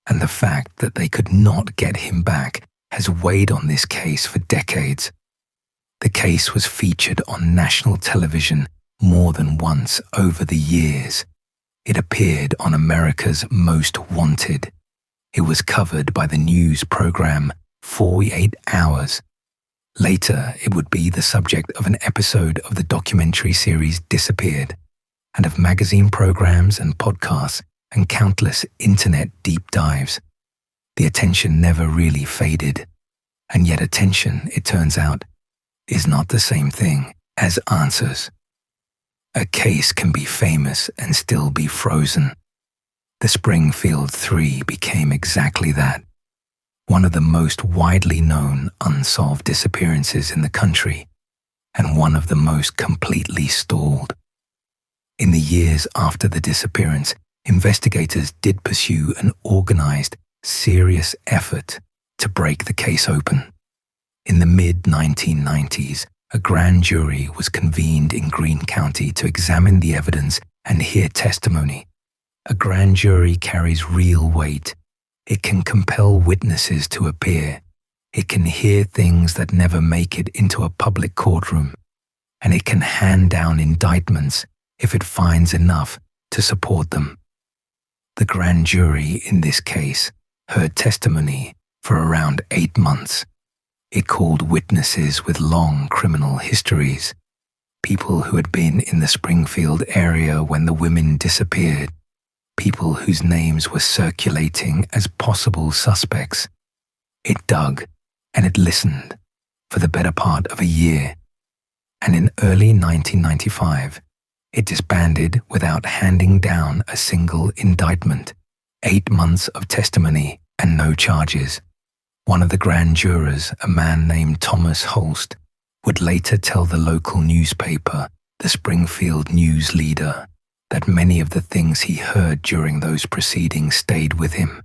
and the fact that they could not get him back has weighed on this case for decades. The case was featured on national television more than once over the years. It appeared on America's Most Wanted. It was covered by the news program 48 Hours. Later, it would be the subject of an episode of the documentary series Disappeared, and of magazine programs and podcasts and countless internet deep dives. The attention never really faded, and yet attention, it turns out, is not the same thing as answers. A case can be famous and still be frozen. The Springfield Three became exactly that, one of the most widely known unsolved disappearances in the country, and one of the most completely stalled. In the years after the disappearance, investigators did pursue an organized, serious effort to break the case open. In the mid-1990s, a grand jury was convened in Greene County to examine the evidence and hear testimony. A grand jury carries real weight. It can compel witnesses to appear. It can hear things that never make it into a public courtroom. And it can hand down indictments if it finds enough to support them. The grand jury in this case heard testimony for around 8 months. It called witnesses with long criminal histories, people who had been in the Springfield area when the women disappeared, people whose names were circulating as possible suspects. It dug and it listened for the better part of a year, and in early 1995, it disbanded without handing down a single indictment. 8 months of testimony and no charges. One of the grand jurors, a man named Thomas Holst, would later tell the local newspaper, the Springfield News Leader, that many of the things he heard during those proceedings stayed with him,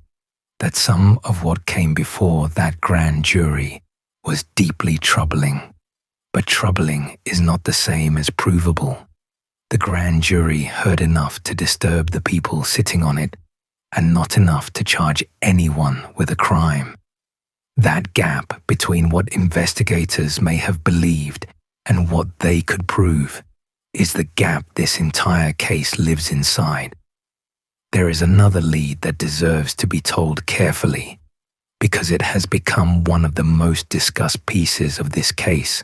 that some of what came before that grand jury was deeply troubling. But troubling is not the same as provable. The grand jury heard enough to disturb the people sitting on it, and not enough to charge anyone with a crime. That gap between what investigators may have believed and what they could prove is the gap this entire case lives inside. There is another lead that deserves to be told carefully, because it has become one of the most discussed pieces of this case,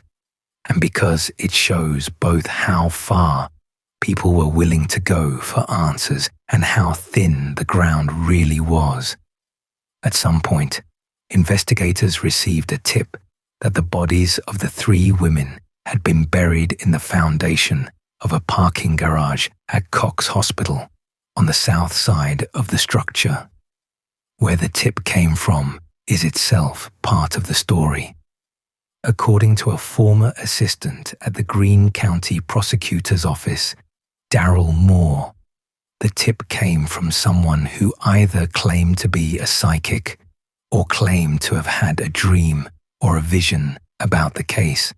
and because it shows both how far people were willing to go for answers and how thin the ground really was. At some point, investigators received a tip that the bodies of the 3 women had been buried in the foundation of a parking garage at Cox Hospital on the south side of the structure. Where the tip came from is itself part of the story. According to a former assistant at the Greene County Prosecutor's Office, Darryl Moore, the tip came from someone who either claimed to be a psychic or claimed to have had a dream or a vision about the case.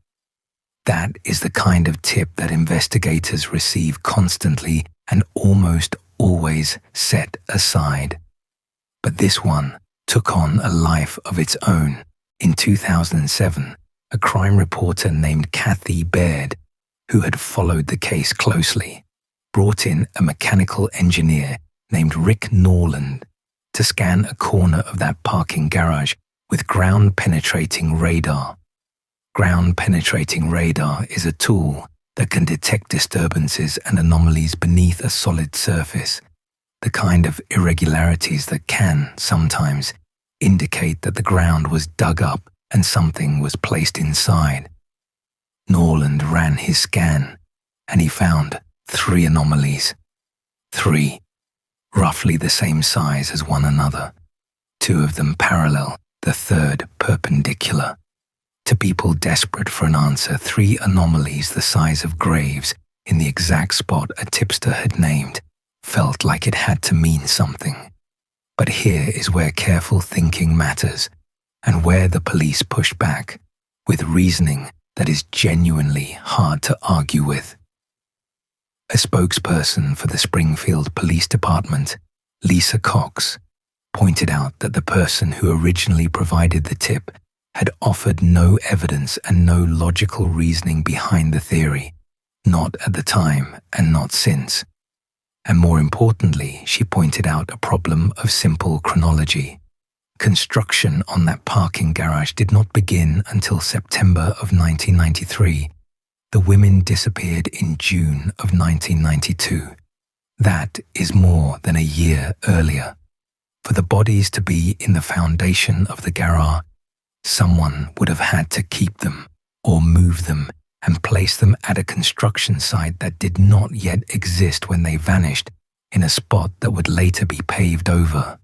That is the kind of tip that investigators receive constantly and almost always set aside. But this one took on a life of its own. In 2007, a crime reporter named Kathy Baird, who had followed the case closely, brought in a mechanical engineer named Rick Norland to scan a corner of that parking garage with ground-penetrating radar. Ground-penetrating radar is a tool that can detect disturbances and anomalies beneath a solid surface, the kind of irregularities that can, sometimes, indicate that the ground was dug up and something was placed inside. Norland ran his scan, and he found 3 anomalies. 3, roughly the same size as one another. 2 of them parallel, the 3rd perpendicular. To people desperate for an answer, 3 anomalies the size of graves in the exact spot a tipster had named felt like it had to mean something. But here is where careful thinking matters, and where the police pushed back with reasoning that is genuinely hard to argue with. A spokesperson for the Springfield Police Department, Lisa Cox, pointed out that the person who originally provided the tip had offered no evidence and no logical reasoning behind the theory, not at the time and not since. And more importantly, she pointed out a problem of simple chronology. Construction on that parking garage did not begin until September of 1993. The women disappeared in June of 1992. That is more than a year earlier. For the bodies to be in the foundation of the garage, someone would have had to keep them or move them and place them at a construction site that did not yet exist when they vanished, in a spot that would later be paved over.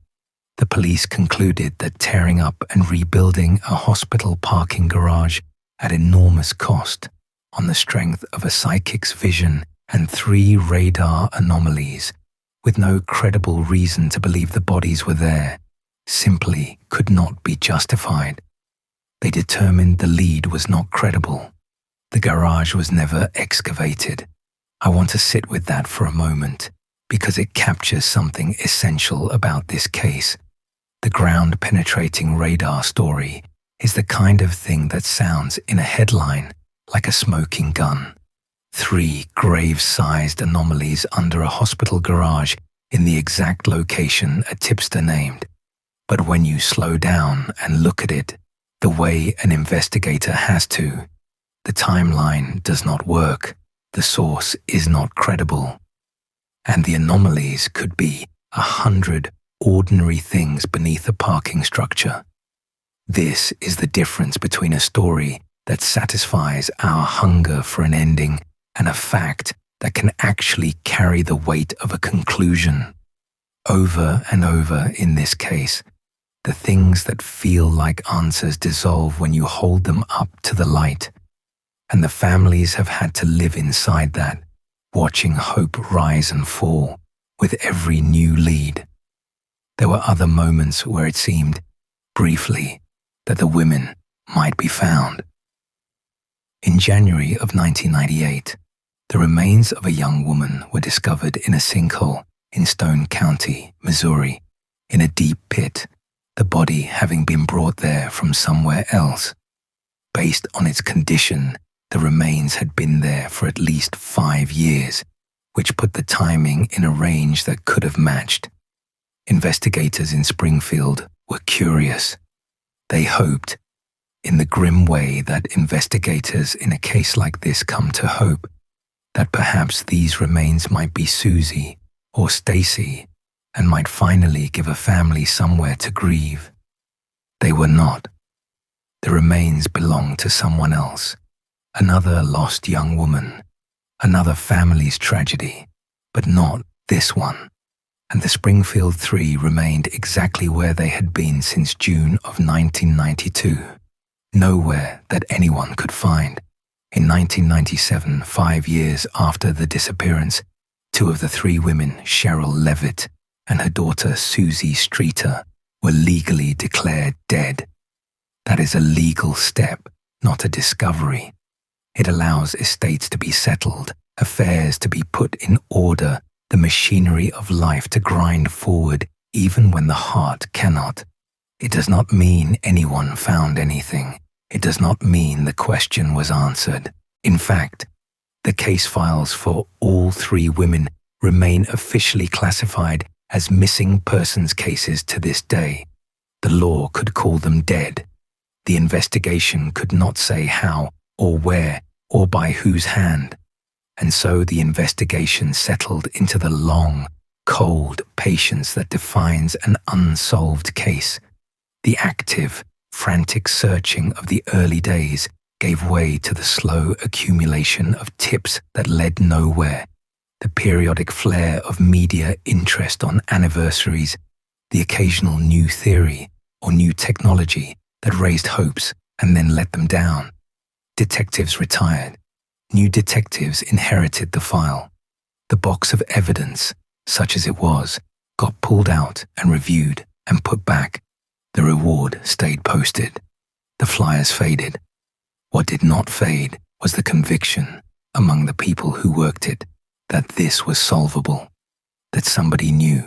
The police concluded that tearing up and rebuilding a hospital parking garage at enormous cost, on the strength of a psychic's vision and 3 radar anomalies, with no credible reason to believe the bodies were there, simply could not be justified. They determined the lead was not credible. The garage was never excavated. I want to sit with that for a moment, because it captures something essential about this case. The ground-penetrating radar story is the kind of thing that sounds in a headline like a smoking gun. 3 grave-sized anomalies under a hospital garage in the exact location a tipster named. But when you slow down and look at it the way an investigator has to, the timeline does not work, the source is not credible. And the anomalies could be 100 ordinary things beneath a parking structure. This is the difference between a story that satisfies our hunger for an ending and a fact that can actually carry the weight of a conclusion. Over and over in this case, the things that feel like answers dissolve when you hold them up to the light, and the families have had to live inside that, watching hope rise and fall with every new lead. There were other moments where it seemed, briefly, that the women might be found. In January of 1998, the remains of a young woman were discovered in a sinkhole in Stone County, Missouri, in a deep pit, the body having been brought there from somewhere else. Based on its condition, the remains had been there for at least 5 years, which put the timing in a range that could have matched. Investigators in Springfield were curious. They hoped, in the grim way that investigators in a case like this come to hope, that perhaps these remains might be Suzie or Stacy and might finally give a family somewhere to grieve. They were not. The remains belonged to someone else, another lost young woman, another family's tragedy, but not this one. And the Springfield Three remained exactly where they had been since June of 1992. Nowhere that anyone could find. In 1997, 5 years after the disappearance, 2 of the 3 women, Sherrill Levitt and her daughter Suzie Streeter, were legally declared dead. That is a legal step, not a discovery. It allows estates to be settled, affairs to be put in order, the machinery of life to grind forward even when the heart cannot. It does not mean anyone found anything. It does not mean the question was answered. In fact, the case files for all 3 women remain officially classified as missing persons cases to this day. The law could call them dead. The investigation could not say how or where or by whose hand. And so the investigation settled into the long, cold patience that defines an unsolved case. The active, frantic searching of the early days gave way to the slow accumulation of tips that led nowhere, the periodic flare of media interest on anniversaries, the occasional new theory or new technology that raised hopes and then let them down. Detectives retired. New detectives inherited the file. The box of evidence, such as it was, got pulled out and reviewed and put back. The reward stayed posted. The flyers faded. What did not fade was the conviction among the people who worked it that this was solvable, that somebody knew,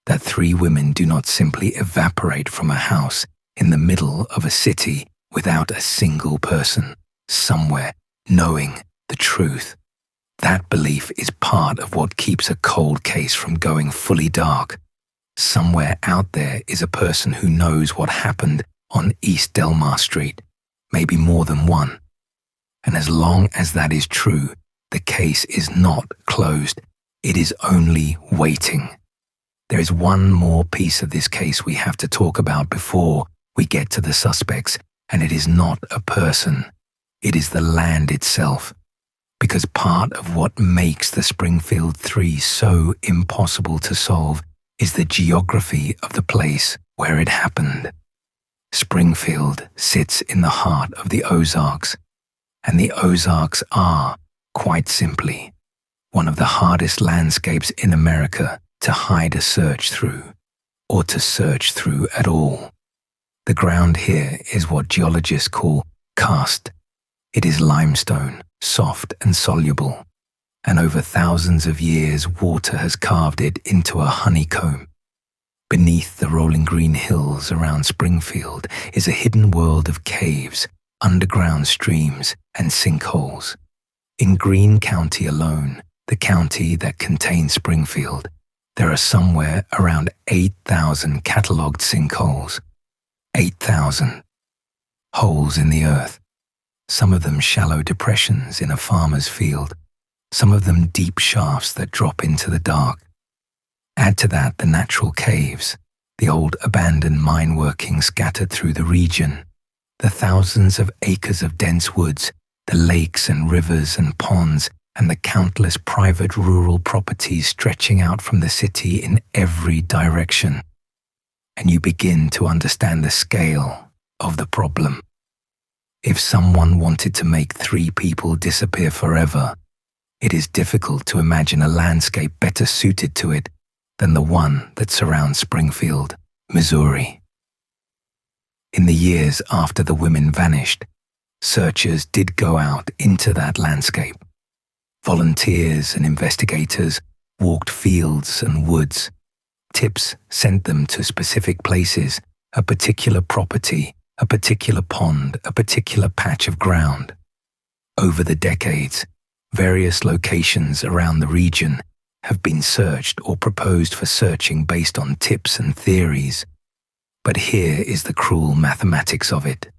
that 3 women do not simply evaporate from a house in the middle of a city without a single person somewhere knowing the truth. That belief is part of what keeps a cold case from going fully dark. Somewhere out there is a person who knows what happened on East Delmar Street, maybe more than one. And as long as that is true, the case is not closed. It is only waiting. There is one more piece of this case we have to talk about before we get to the suspects, and it is not a person. It is the land itself. Because part of what makes the Springfield Three so impossible to solve is the geography of the place where it happened. Springfield sits in the heart of the Ozarks, and the Ozarks are, quite simply, one of the hardest landscapes in America to hide a search through, or to search through at all. The ground here is what geologists call karst. It is limestone, soft and soluble, and over thousands of years water has carved it into a honeycomb. Beneath the rolling green hills around Springfield is a hidden world of caves, underground streams, and sinkholes. In Greene County alone, the county that contains Springfield, there are somewhere around 8,000 catalogued sinkholes. 8,000 holes in the earth. Some of them shallow depressions in a farmer's field, some of them deep shafts that drop into the dark. Add to that the natural caves, the old abandoned mine workings scattered through the region, the thousands of acres of dense woods, the lakes and rivers and ponds, and the countless private rural properties stretching out from the city in every direction. And you begin to understand the scale of the problem. If someone wanted to make 3 people disappear forever, it is difficult to imagine a landscape better suited to it than the one that surrounds Springfield, Missouri. In the years after the women vanished, searchers did go out into that landscape. Volunteers and investigators walked fields and woods. Tips sent them to specific places, a particular property, a particular pond, a particular patch of ground. Over the decades, various locations around the region have been searched or proposed for searching based on tips and theories. But here is the cruel mathematics of it.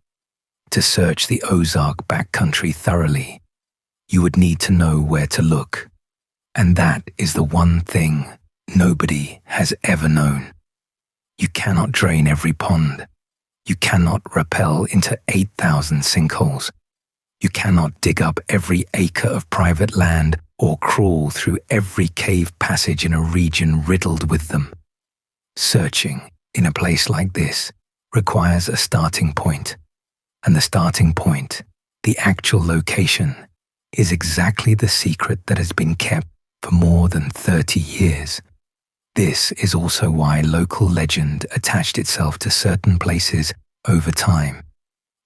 To search the Ozark backcountry thoroughly, you would need to know where to look. And that is the one thing nobody has ever known. You cannot drain every pond. You cannot rappel into 8,000 sinkholes. You cannot dig up every acre of private land or crawl through every cave passage in a region riddled with them. Searching in a place like this requires a starting point, and the starting point, the actual location, is exactly the secret that has been kept for more than 30 years. This is also why local legend attached itself to certain places over time.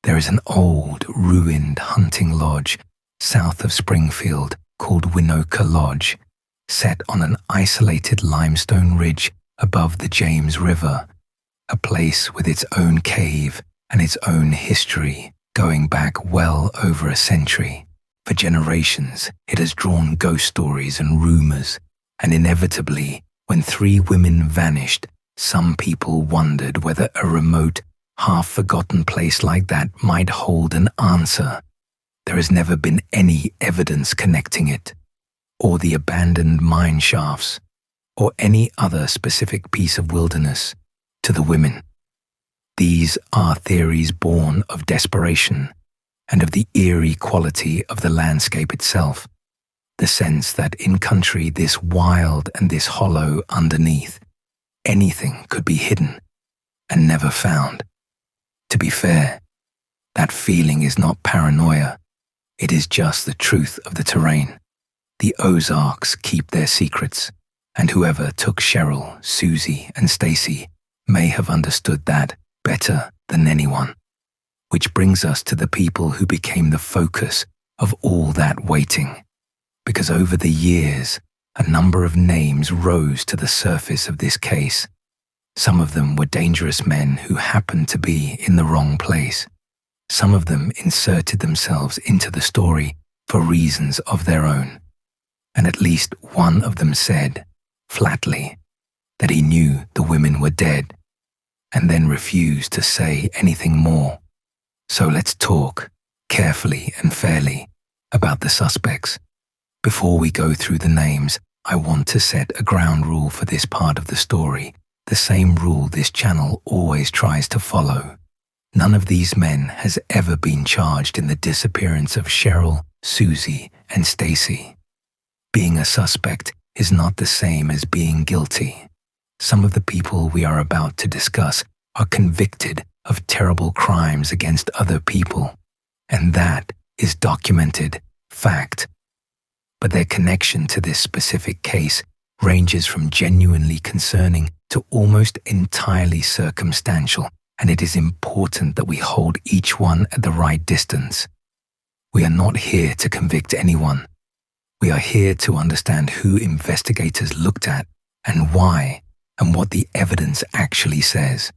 There is an old, ruined hunting lodge south of Springfield called Winoka Lodge, set on an isolated limestone ridge above the James River, a place with its own cave and its own history going back well over a century. For generations, it has drawn ghost stories and rumors, and inevitably, when 3 women vanished, some people wondered whether a remote, half-forgotten place like that might hold an answer. There has never been any evidence connecting it, or the abandoned mine shafts, or any other specific piece of wilderness, to the women. These are theories born of desperation and of the eerie quality of the landscape itself, the sense that in country this wild and this hollow underneath, anything could be hidden and never found. To be fair, that feeling is not paranoia, it is just the truth of the terrain. The Ozarks keep their secrets, and whoever took Sherrill, Suzie, and Stacy may have understood that better than anyone. Which brings us to the people who became the focus of all that waiting. Because over the years, a number of names rose to the surface of this case. Some of them were dangerous men who happened to be in the wrong place. Some of them inserted themselves into the story for reasons of their own. And at least one of them said, flatly, that he knew the women were dead, and then refused to say anything more. So let's talk, carefully and fairly, about the suspects. Before we go through the names, I want to set a ground rule for this part of the story, the same rule this channel always tries to follow. None of these men has ever been charged in the disappearance of Sherrill, Suzie, and Stacy. Being a suspect is not the same as being guilty. Some of the people we are about to discuss are convicted of terrible crimes against other people, and that is documented fact. But their connection to this specific case ranges from genuinely concerning to almost entirely circumstantial, and it is important that we hold each one at the right distance. We are not here to convict anyone. We are here to understand who investigators looked at and why, and what the evidence actually says.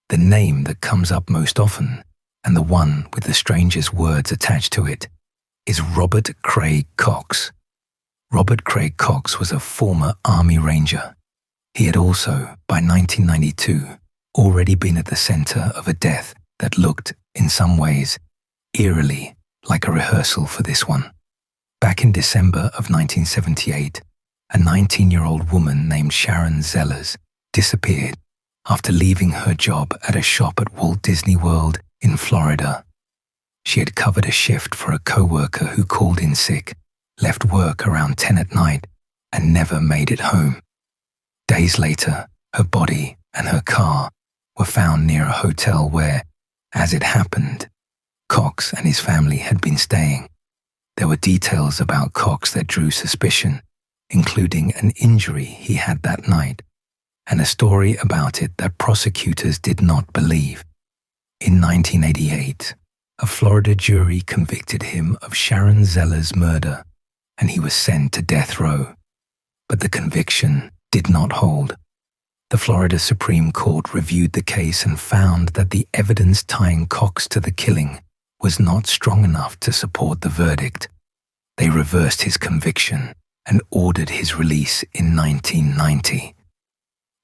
The name that comes up most often, and the one with the strangest words attached to it, is Robert Craig Cox. Robert Craig Cox was a former Army Ranger. He had also, by 1992, already been at the center of a death that looked, in some ways, eerily like a rehearsal for this one. Back in December of 1978, a 19-year-old woman named Sharon Zellers disappeared after leaving her job at a shop at Walt Disney World in Florida. She had covered a shift for a coworker who called in sick, left work around 10 at night, and never made it home. Days later, her body and her car were found near a hotel where, as it happened, Cox and his family had been staying. There were details about Cox that drew suspicion, including an injury he had that night, and a story about it that prosecutors did not believe. In 1988, a Florida jury convicted him of Sharon Zeller's murder, and he was sent to death row. But the conviction did not hold. The Florida Supreme Court reviewed the case and found that the evidence tying Cox to the killing was not strong enough to support the verdict. They reversed his conviction and ordered his release in 1990.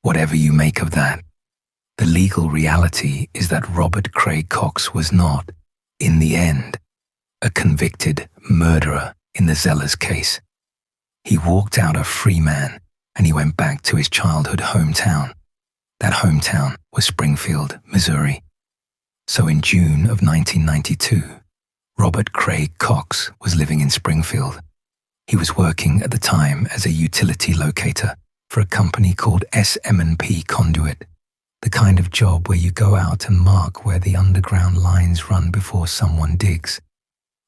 Whatever you make of that, the legal reality is that Robert Craig Cox was not, in the end, a convicted murderer in the Zellers case. He walked out a free man, and he went back to his childhood hometown. That hometown was Springfield, Missouri. So in June of 1992, Robert Craig Cox was living in Springfield. He was working at the time as a utility locator for a company called SM&P Conduit, the kind of job where you go out and mark where the underground lines run before someone digs.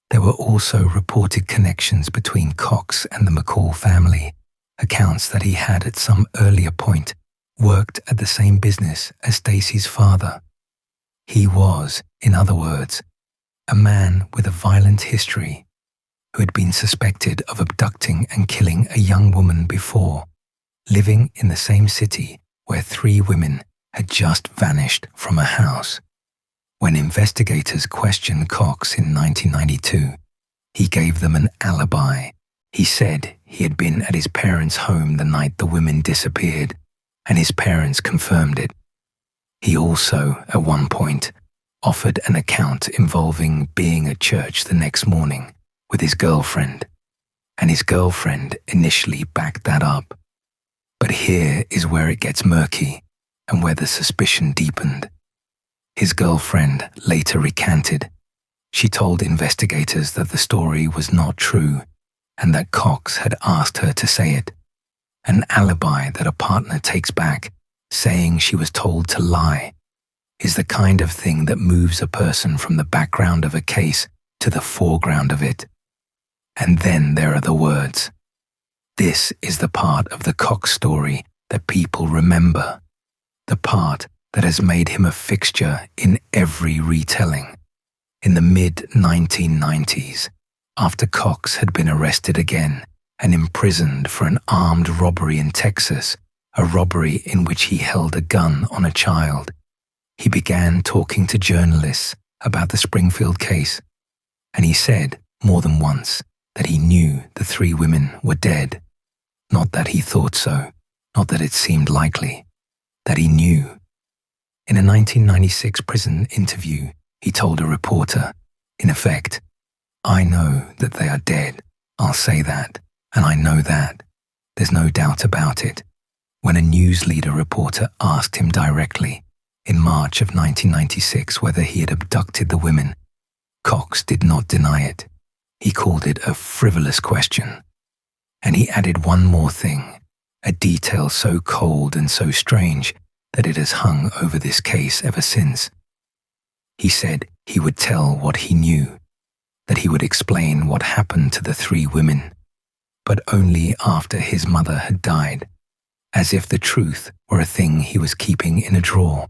There were also reported connections between Cox and the McCall family, accounts that he had at some earlier point worked at the same business as Stacy's father. He was, in other words, a man with a violent history who had been suspected of abducting and killing a young woman before, living in the same city where 3 women had just vanished from a house. When investigators questioned Cox in 1992, he gave them an alibi. He said he had been at his parents' home the night the women disappeared, and his parents confirmed it. He also, at one point, offered an account involving being at church the next morning with his girlfriend, and his girlfriend initially backed that up. But here is where it gets murky and where the suspicion deepened. His girlfriend later recanted. She told investigators that the story was not true and that Cox had asked her to say it. An alibi that a partner takes back, saying she was told to lie, is the kind of thing that moves a person from the background of a case to the foreground of it. And then there are the words. This is the part of the Cox story that people remember, the part that has made him a fixture in every retelling. In the mid-1990s, after Cox had been arrested again and imprisoned for an armed robbery in Texas, a robbery in which he held a gun on a child, he began talking to journalists about the Springfield case, and he said more than once that he knew the 3 women were dead. Not that he thought so, not that it seemed likely, that he knew. In a 1996 prison interview, he told a reporter, in effect, "I know that they are dead. I'll say that, and I know that. There's no doubt about it." When a newsleader reporter asked him directly, in March of 1996, whether he had abducted the women, Cox did not deny it. He called it a frivolous question. And he added one more thing, a detail so cold and so strange that it has hung over this case ever since. He said he would tell what he knew, that he would explain what happened to the 3 women, but only after his mother had died, as if the truth were a thing he was keeping in a drawer,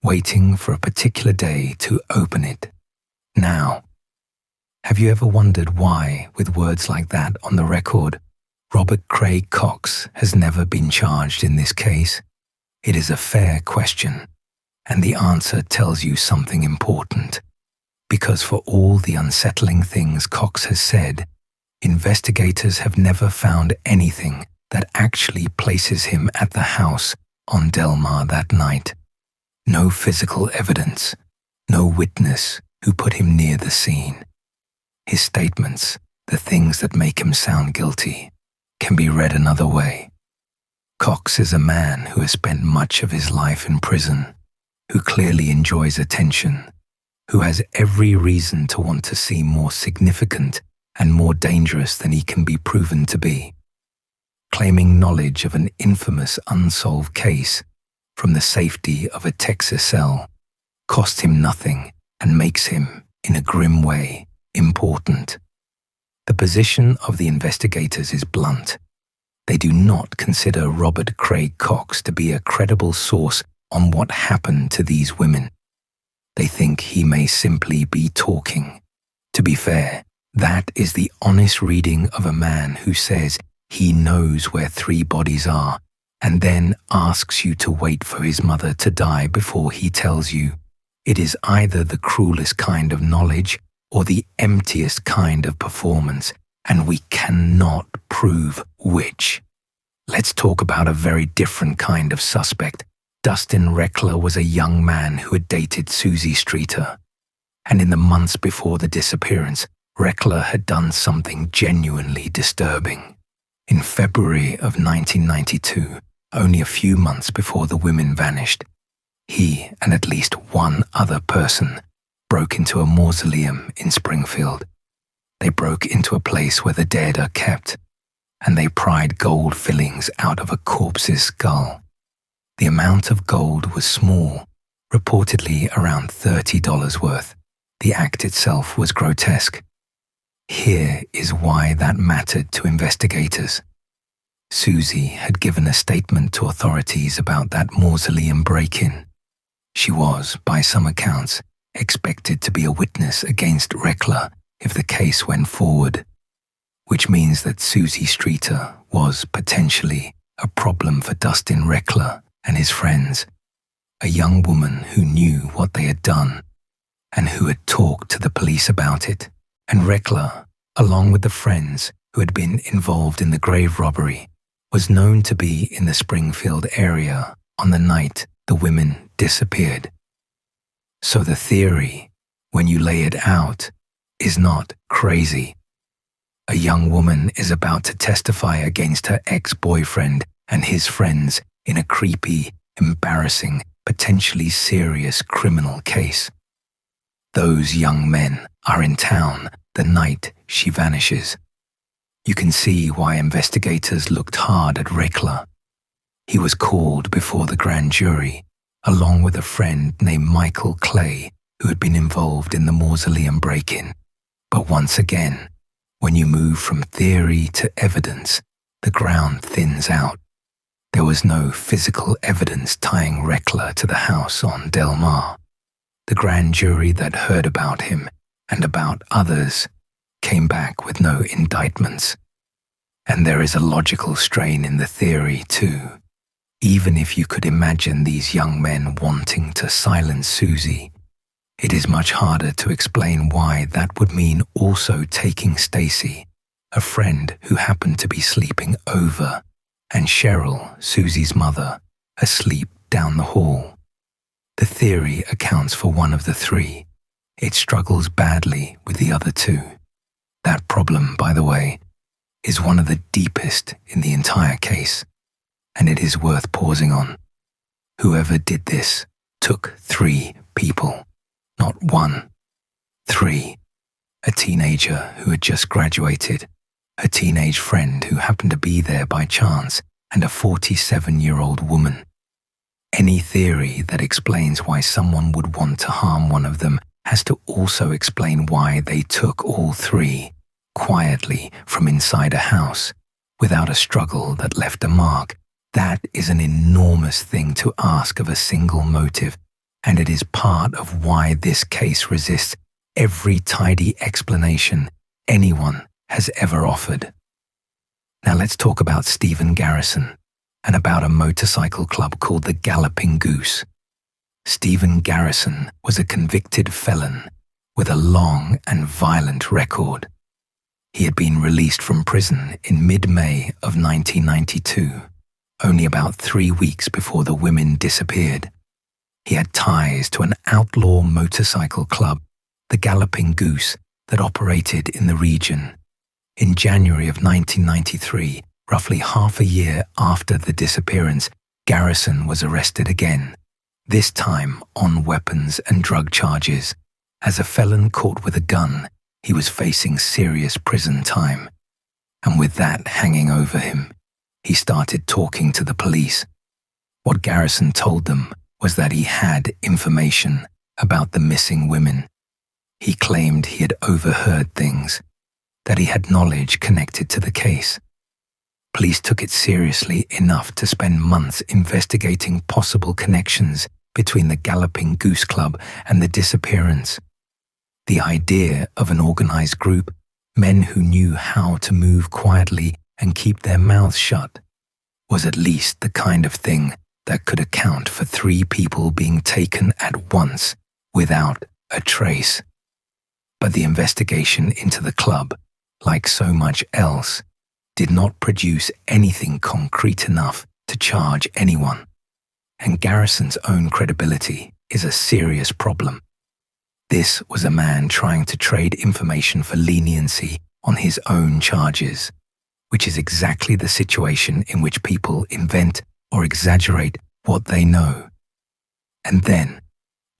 waiting for a particular day to open it. Now, have you ever wondered why, with words like that on the record, Robert Craig Cox has never been charged in this case? It is a fair question, and the answer tells you something important. Because for all the unsettling things Cox has said, investigators have never found anything that actually places him at the house on Del Mar that night. No physical evidence, no witness who put him near the scene. His statements, the things that make him sound guilty, can be read another way. Cox is a man who has spent much of his life in prison, who clearly enjoys attention, who has every reason to want to seem more significant and more dangerous than he can be proven to be. Claiming knowledge of an infamous unsolved case from the safety of a Texas cell cost him nothing and makes him, in a grim way, important. The position of the investigators is blunt. They do not consider Robert Craig Cox to be a credible source on what happened to these women. They think he may simply be talking. To be fair, that is the honest reading of a man who says he knows where 3 bodies are and then asks you to wait for his mother to die before he tells you. It is either the cruelest kind of knowledge or the emptiest kind of performance, and we cannot prove which. Let's talk about a very different kind of suspect. Dustin Reckler was a young man who had dated Suzie Streeter, and in the months before the disappearance, Reckler had done something genuinely disturbing. In February of 1992, only a few months before the women vanished, he and at least one other person broke into a mausoleum in Springfield. They broke into a place where the dead are kept, and they pried gold fillings out of a corpse's skull. The amount of gold was small, reportedly around $30 worth. The act itself was grotesque. Here is why that mattered to investigators. Suzie had given a statement to authorities about that mausoleum break-in. She was, by some accounts, expected to be a witness against Reckler if the case went forward, which means that Suzie Streeter was potentially a problem for Dustin Reckler and his friends, a young woman who knew what they had done and who had talked to the police about it. And Reckler, along with the friends who had been involved in the grave robbery, was known to be in the Springfield area on the night the women disappeared. So the theory, when you lay it out, is not crazy. A young woman is about to testify against her ex-boyfriend and his friends in a creepy, embarrassing, potentially serious criminal case. Those young men are in town the night she vanishes. You can see why investigators looked hard at Reckler. He was called before the grand jury, along with a friend named Michael Clay, who had been involved in the mausoleum break-in. But once again, when you move from theory to evidence, the ground thins out. There was no physical evidence tying Reckler to the house on Del Mar. The grand jury that heard about him and about others came back with no indictments. And there is a logical strain in the theory too. Even if you could imagine these young men wanting to silence Suzie, it is much harder to explain why that would mean also taking Stacy, a friend who happened to be sleeping over, and Sherrill, Suzie's mother, asleep down the hall. The theory accounts for one of the three. It struggles badly with the other two. That problem, by the way, is one of the deepest in the entire case, and it is worth pausing on. Whoever did this took 3 people, not 1, 3. A teenager who had just graduated, a teenage friend who happened to be there by chance, and a 47-year-old woman. Any theory that explains why someone would want to harm one of them has to also explain why they took all 3, quietly from inside a house, without a struggle that left a mark. That is an enormous thing to ask of a single motive, and it is part of why this case resists every tidy explanation anyone has ever offered. Now let's talk about Stephen Garrison and about a motorcycle club called the Galloping Goose. Stephen Garrison was a convicted felon with a long and violent record. He had been released from prison in mid-May of 1992, only about 3 weeks before the women disappeared. He had ties to an outlaw motorcycle club, the Galloping Goose, that operated in the region. In January of 1993, roughly half a year after the disappearance, Garrison was arrested again, this time on weapons and drug charges. As a felon caught with a gun, he was facing serious prison time. And with that hanging over him, he started talking to the police. What Garrison told them was that he had information about the missing women. He claimed he had overheard things, that he had knowledge connected to the case. Police took it seriously enough to spend months investigating possible connections between the Galloping Goose Club and the disappearance. The idea of an organized group, men who knew how to move quietly and keep their mouths shut, was at least the kind of thing that could account for 3 people being taken at once without a trace. But the investigation into the club, like so much else, did not produce anything concrete enough to charge anyone. And Garrison's own credibility is a serious problem. This was a man trying to trade information for leniency on his own charges, which is exactly the situation in which people invent or exaggerate what they know. And then,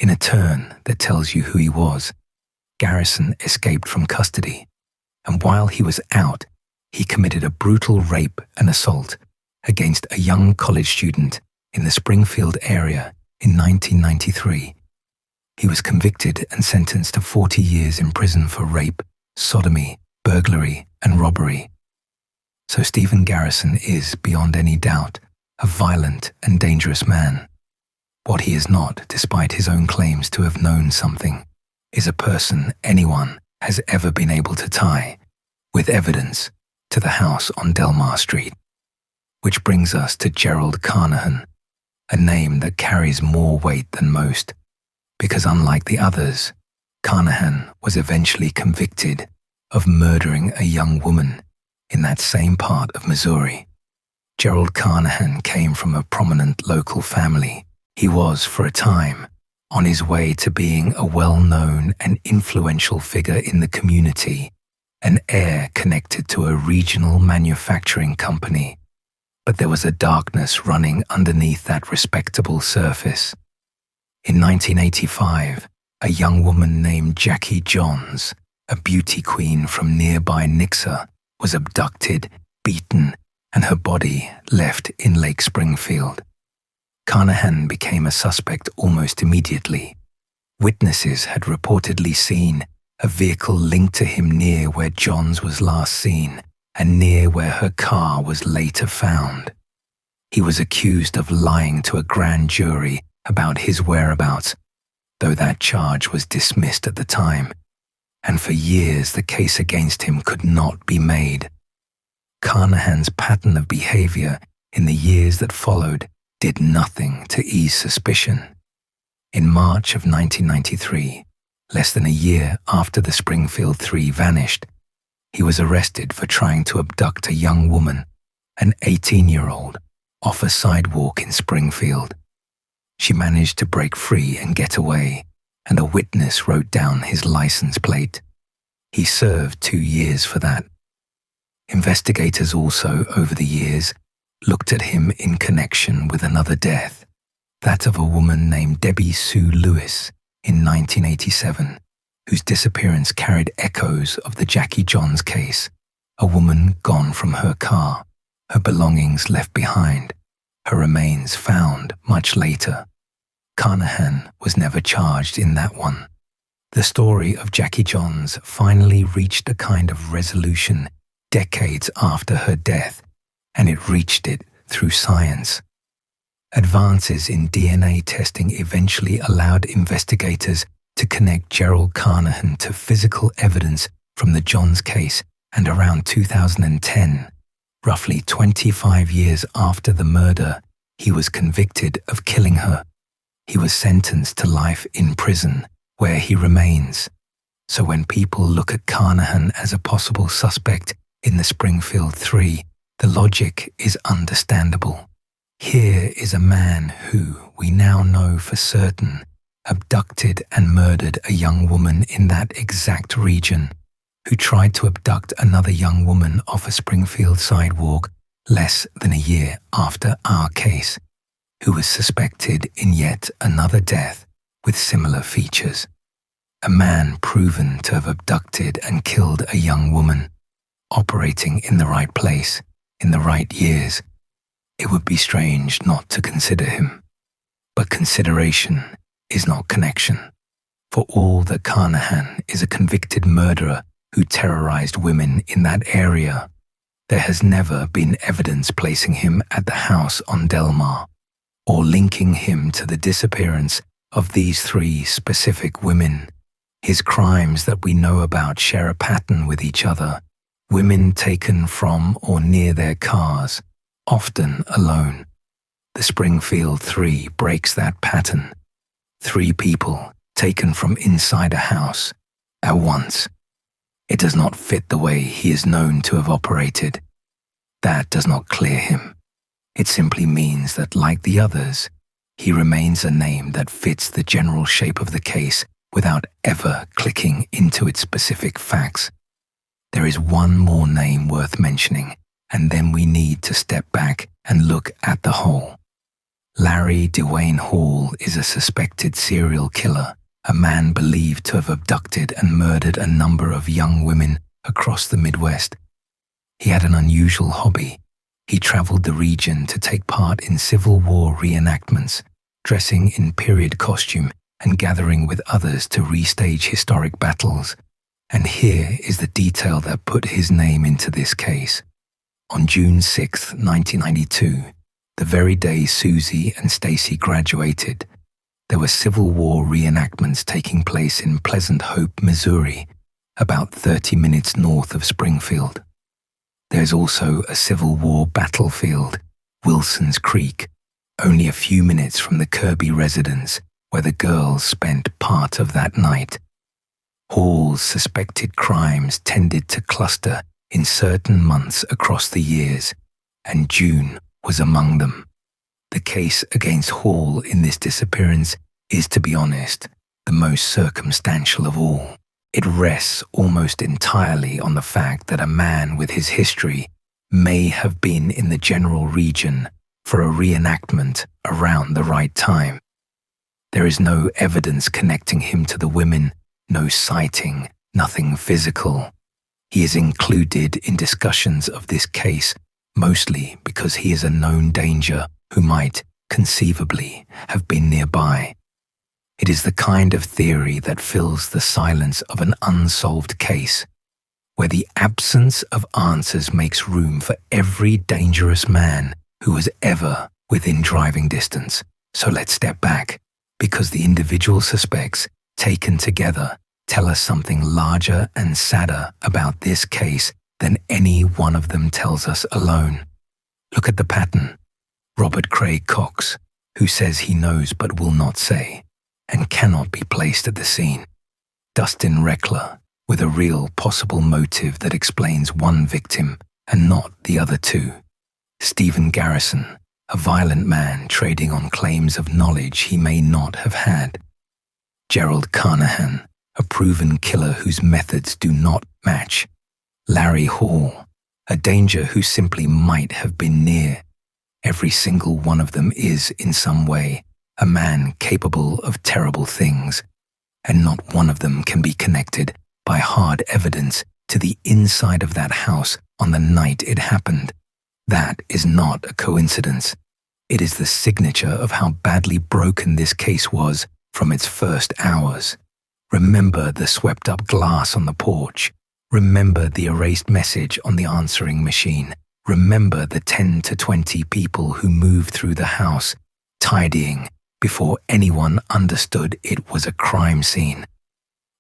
In a turn that tells you who he was, Garrison escaped from custody, and while he was out, he committed a brutal rape and assault against a young college student in the Springfield area in 1993. He was convicted and sentenced to 40 years in prison for rape, sodomy, burglary, and robbery. So Stephen Garrison is, beyond any doubt, a violent and dangerous man. What he is not, despite his own claims to have known something, is a person anyone has ever been able to tie, with evidence, to the house on Delmar Street. Which brings us to Gerald Carnahan, a name that carries more weight than most, because unlike the others, Carnahan was eventually convicted of murdering a young woman in that same part of Missouri. Gerald Carnahan came from a prominent local family. He was, for a time, on his way to being a well-known and influential figure in the community, an heir connected to a regional manufacturing company. But there was a darkness running underneath that respectable surface. In 1985, a young woman named Jackie Johns, a beauty queen from nearby Nixa, was abducted, beaten, and her body left in Lake Springfield. Carnahan became a suspect almost immediately. Witnesses had reportedly seen a vehicle linked to him near where Johns was last seen and near where her car was later found. He was accused of lying to a grand jury about his whereabouts, though that charge was dismissed at the time, and for years the case against him could not be made. Carnahan's pattern of behavior in the years that followed did nothing to ease suspicion. In March of 1993, less than a year after the Springfield Three vanished, he was arrested for trying to abduct a young woman, an 18-year-old, off a sidewalk in Springfield. She managed to break free and get away, and a witness wrote down his license plate. He served 2 years for that. Investigators also, over the years, looked at him in connection with another death, that of a woman named Debbie Sue Lewis in 1987, whose disappearance carried echoes of the Jackie Johns case, a woman gone from her car, her belongings left behind, her remains found much later. Carnahan was never charged in that one. The story of Jackie Johns finally reached a kind of resolution decades after her death, and it reached it through science. Advances in DNA testing eventually allowed investigators to connect Gerald Carnahan to physical evidence from the Johns case, and around 2010, roughly 25 years after the murder, he was convicted of killing her. He was sentenced to life in prison, where he remains. So when people look at Carnahan as a possible suspect in the Springfield Three, the logic is understandable. Here is a man who, we now know for certain, abducted and murdered a young woman in that exact region, who tried to abduct another young woman off a Springfield sidewalk less than a year after our case, who was suspected in yet another death with similar features. A man proven to have abducted and killed a young woman, operating in the right place, in the right years. It would be strange not to consider him. But consideration is not connection. For all that Carnahan is a convicted murderer who terrorized women in that area, there has never been evidence placing him at the house on Delmar, or linking him to the disappearance of these 3 specific women. His crimes that we know about share a pattern with each other. Women taken from or near their cars, often alone. The Springfield Three breaks that pattern. 3 people taken from inside a house at once. It does not fit the way he is known to have operated. That does not clear him. It simply means that, like the others, he remains a name that fits the general shape of the case without ever clicking into its specific facts. There is one more name worth mentioning, and then we need to step back and look at the whole. Larry Dwayne Hall is a suspected serial killer, a man believed to have abducted and murdered a number of young women across the Midwest. He had an unusual hobby. He traveled the region to take part in Civil War reenactments, dressing in period costume and gathering with others to restage historic battles. And here is the detail that put his name into this case. On June 6, 1992, the very day Suzie and Stacy graduated, there were Civil War reenactments taking place in Pleasant Hope, Missouri, about 30 minutes north of Springfield. There's also a Civil War battlefield, Wilson's Creek, only a few minutes from the Kirby residence where the girls spent part of that night. Hall's suspected crimes tended to cluster in certain months across the years, and June was among them. The case against Hall in this disappearance is, to be honest, the most circumstantial of all. It rests almost entirely on the fact that a man with his history may have been in the general region for a reenactment around the right time. There is no evidence connecting him to the women, no sighting, nothing physical. He is included in discussions of this case mostly because he is a known danger who might, conceivably, have been nearby. It is the kind of theory that fills the silence of an unsolved case, where the absence of answers makes room for every dangerous man who was ever within driving distance. So let's step back, because the individual suspects, taken together, tell us something larger and sadder about this case than any one of them tells us alone. Look at the pattern. Robert Craig Cox, who says he knows but will not say, and cannot be placed at the scene. Dustin Reckler, with a real possible motive that explains one victim and not the other two. Stephen Garrison, a violent man trading on claims of knowledge he may not have had. Gerald Carnahan, a proven killer whose methods do not match. Larry Hall, a danger who simply might have been near. Every single one of them is, in some way, a man capable of terrible things, and not one of them can be connected by hard evidence to the inside of that house on the night it happened. That is not a coincidence. It is the signature of how badly broken this case was from its first hours. Remember the swept-up glass on the porch. Remember the erased message on the answering machine. Remember the 10 to 20 people who moved through the house, tidying, before anyone understood it was a crime scene.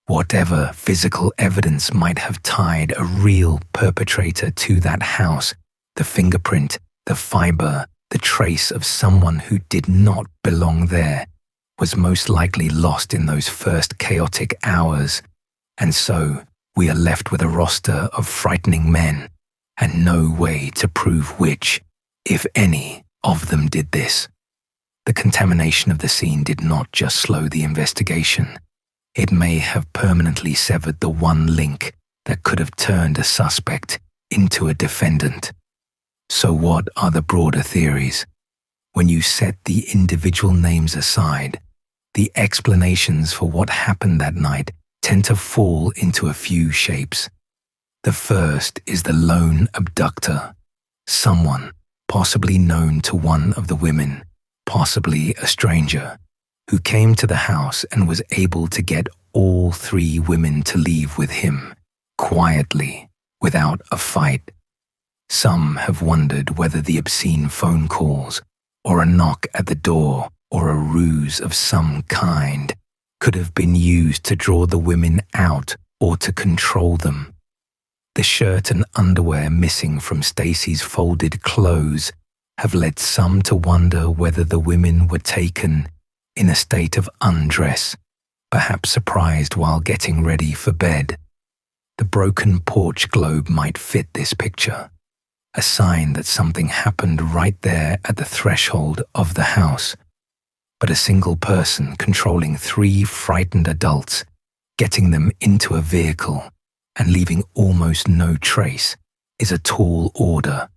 Whatever physical evidence might have tied a real perpetrator to that house, the fingerprint, the fiber, the trace of someone who did not belong there, was most likely lost in those first chaotic hours. And so, we are left with a roster of frightening men, and no way to prove which, if any, of them did this. The contamination of the scene did not just slow the investigation. It may have permanently severed the one link that could have turned a suspect into a defendant. So what are the broader theories? When you set the individual names aside, the explanations for what happened that night tend to fall into a few shapes. The first is the lone abductor, someone possibly known to one of the women, possibly a stranger, who came to the house and was able to get all three women to leave with him, quietly, without a fight. Some have wondered whether the obscene phone calls, or a knock at the door, or a ruse of some kind, could have been used to draw the women out or to control them. The shirt and underwear missing from Stacy's folded clothes have led some to wonder whether the women were taken in a state of undress, perhaps surprised while getting ready for bed. The broken porch globe might fit this picture, a sign that something happened right there at the threshold of the house. But a single person controlling three frightened adults, getting them into a vehicle, and leaving almost no trace is a tall order.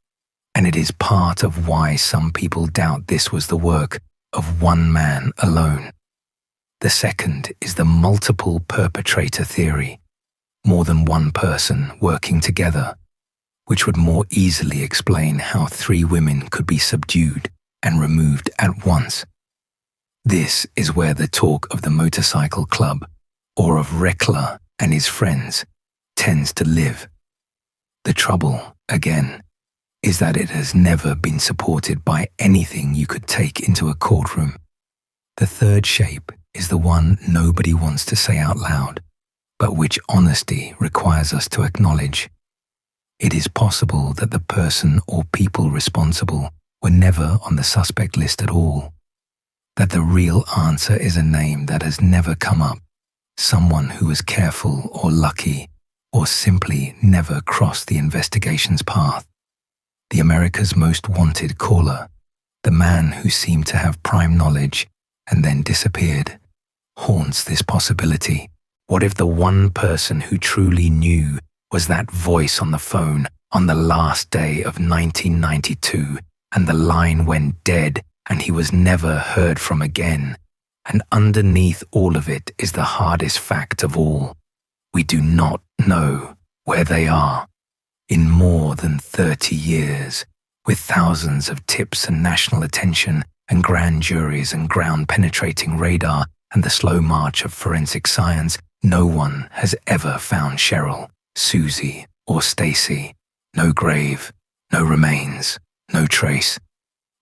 And it is part of why some people doubt this was the work of one man alone. The second is the multiple perpetrator theory, more than one person working together, which would more easily explain how 3 women could be subdued and removed at once. This is where the talk of the motorcycle club, or of Reckler and his friends, tends to live. The trouble, again, is that it has never been supported by anything you could take into a courtroom. The third shape is the one nobody wants to say out loud, but which honesty requires us to acknowledge. It is possible that the person or people responsible were never on the suspect list at all, that the real answer is a name that has never come up, someone who was careful or lucky, or simply never crossed the investigation's path. The America's Most Wanted caller, the man who seemed to have prime knowledge and then disappeared, haunts this possibility. What if the one person who truly knew was that voice on the phone on the last day of 1992, and the line went dead and he was never heard from again? And underneath all of it is the hardest fact of all. We do not know where they are. In more than 30 years, with thousands of tips and national attention and grand juries and ground-penetrating radar and the slow march of forensic science, no one has ever found Sherrill, Suzie, or Stacy. No grave, no remains, no trace.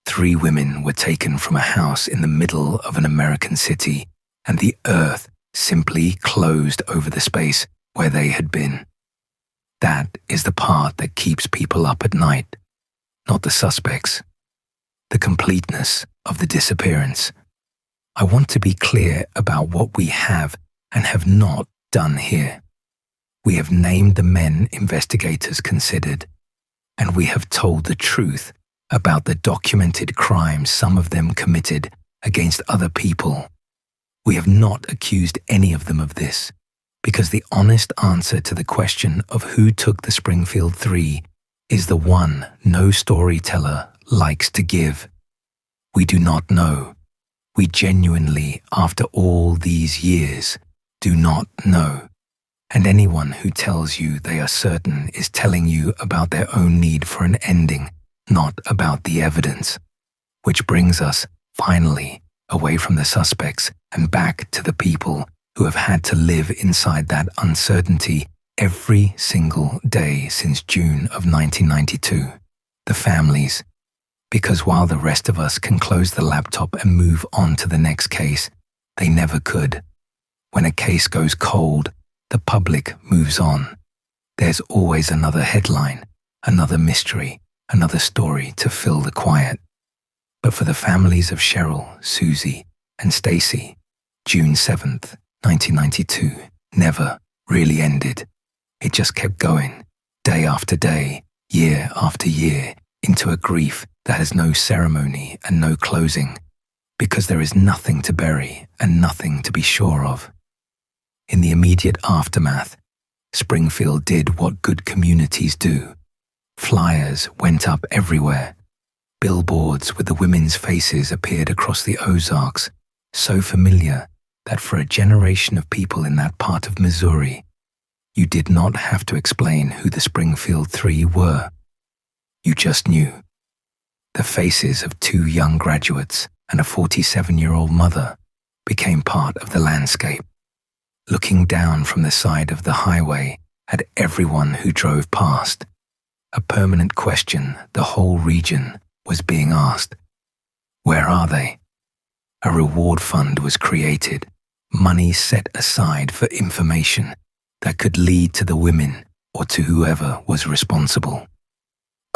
3 women were taken from a house in the middle of an American city, and the earth simply closed over the space where they had been. That is the part that keeps people up at night, not the suspects. The completeness of the disappearance. I want to be clear about what we have and have not done here. We have named the men investigators considered, and we have told the truth about the documented crimes some of them committed against other people. We have not accused any of them of this, because the honest answer to the question of who took the Springfield Three is the one no storyteller likes to give. We do not know. We genuinely, after all these years, do not know. And anyone who tells you they are certain is telling you about their own need for an ending, not about the evidence. Which brings us, finally, away from the suspects and back to the people who have had to live inside that uncertainty every single day since June of 1992. The families. Because while the rest of us can close the laptop and move on to the next case, they never could. When a case goes cold, the public moves on. There's always another headline, another mystery, another story to fill the quiet. But for the families of Sherrill, Suzie, and Stacy, June 7th, 1992 never really ended. It just kept going, day after day, year after year, into a grief that has no ceremony and no closing, because there is nothing to bury and nothing to be sure of. In the immediate aftermath, Springfield did what good communities do. Flyers went up everywhere. Billboards with the women's faces appeared across the Ozarks, so familiar that for a generation of people in that part of Missouri, you did not have to explain who the Springfield Three were. You just knew. The faces of 2 young graduates and a 47-year-old mother became part of the landscape. Looking down from the side of the highway at everyone who drove past, a permanent question the whole region was being asked. Where are they? A reward fund was created, money set aside for information that could lead to the women or to whoever was responsible.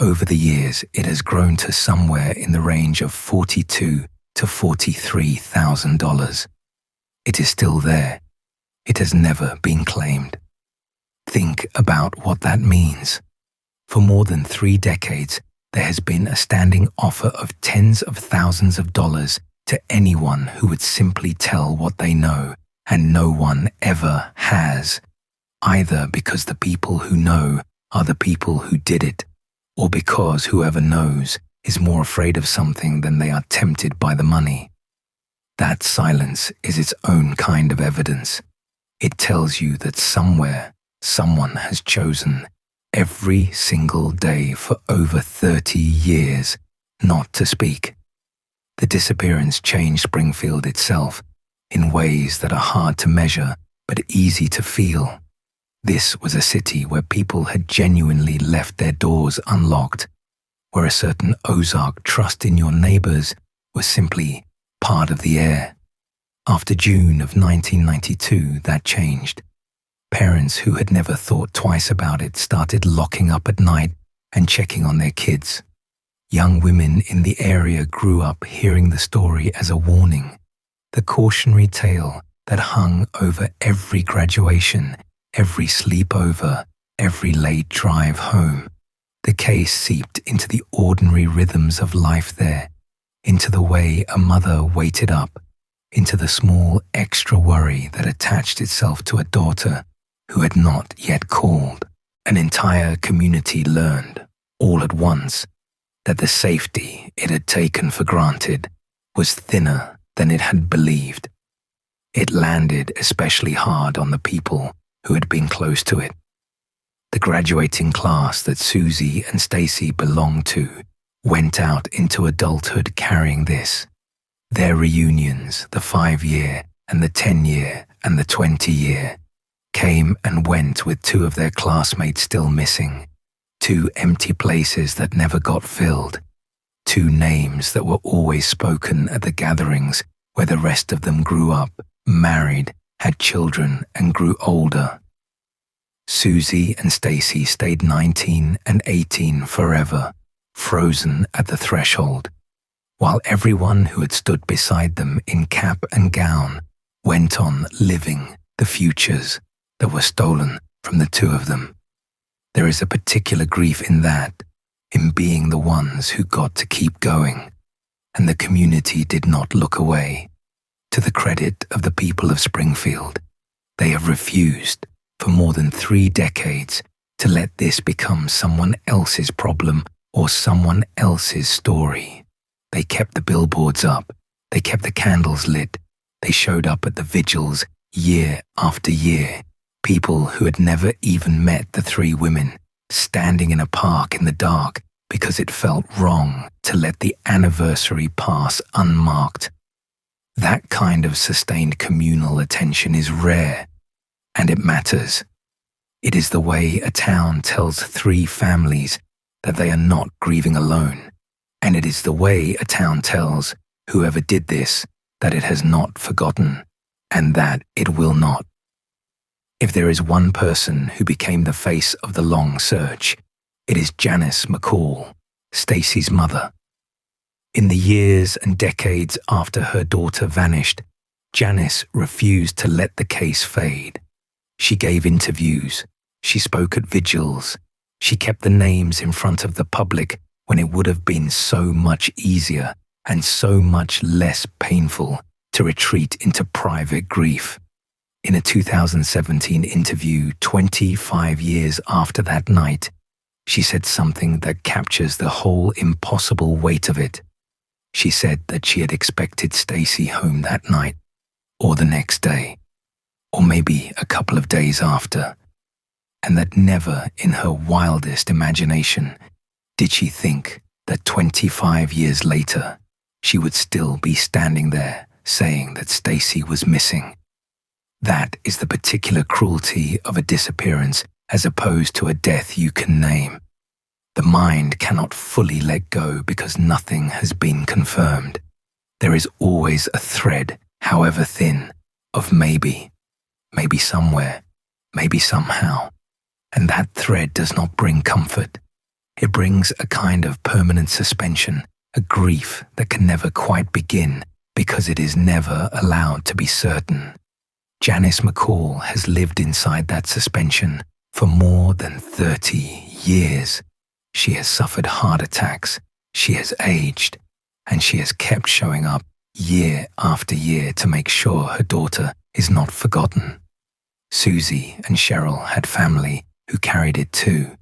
Over the years, it has grown to somewhere in the range of $42,000 to $43,000. It is still there. It has never been claimed. Think about what that means. For more than 3 decades, there has been a standing offer of tens of thousands of dollars to anyone who would simply tell what they know, and no one ever has, either because the people who know are the people who did it, or because whoever knows is more afraid of something than they are tempted by the money. That silence is its own kind of evidence. It tells you that somewhere, someone has chosen every single day for over 30 years not to speak. The disappearance changed Springfield itself in ways that are hard to measure but easy to feel. This was a city where people had genuinely left their doors unlocked, where a certain Ozark trust in your neighbors was simply part of the air. After June of 1992, that changed. Parents who had never thought twice about it started locking up at night and checking on their kids. Young women in the area grew up hearing the story as a warning, the cautionary tale that hung over every graduation, every sleepover, every late drive home. The case seeped into the ordinary rhythms of life there, into the way a mother waited up, into the small extra worry that attached itself to a daughter who had not yet called. An entire community learned, all at once, that the safety it had taken for granted was thinner than it had believed. It landed especially hard on the people who had been close to it. The graduating class that Suzie and Stacy belonged to went out into adulthood carrying this. Their reunions, the 5-year and the 10-year and the 20-year, came and went with 2 of their classmates still missing, 2 empty places that never got filled, 2 names that were always spoken at the gatherings where the rest of them grew up, married, had children, and grew older. Suzie and Stacy stayed 19 and 18 forever, frozen at the threshold, while everyone who had stood beside them in cap and gown went on living the futures that were stolen from the 2 of them. There is a particular grief in that, in being the ones who got to keep going, and the community did not look away. To the credit of the people of Springfield, they have refused, for more than 3 decades, to let this become someone else's problem or someone else's story. They kept the billboards up, they kept the candles lit, they showed up at the vigils year after year. People who had never even met the 3 women, standing in a park in the dark because it felt wrong to let the anniversary pass unmarked. That kind of sustained communal attention is rare, and it matters. It is the way a town tells 3 families that they are not grieving alone, and it is the way a town tells whoever did this that it has not forgotten, and that it will not. If there is one person who became the face of the long search, it is Janice McCall, Stacy's mother. In the years and decades after her daughter vanished, Janice refused to let the case fade. She gave interviews, she spoke at vigils, she kept the names in front of the public when it would have been so much easier and so much less painful to retreat into private grief. In a 2017 interview 25 years after that night, she said something that captures the whole impossible weight of it. She said that she had expected Stacy home that night, or the next day, or maybe a couple of days after, and that never in her wildest imagination did she think that 25 years later she would still be standing there saying that Stacy was missing. That is the particular cruelty of a disappearance as opposed to a death you can name. The mind cannot fully let go because nothing has been confirmed. There is always a thread, however thin, of maybe somewhere, maybe somehow. And that thread does not bring comfort. It brings a kind of permanent suspension, a grief that can never quite begin because it is never allowed to be certain. Janice McCall has lived inside that suspension for more than 30 years. She has suffered heart attacks, she has aged, and she has kept showing up year after year to make sure her daughter is not forgotten. Suzie and Sherrill had family who carried it too.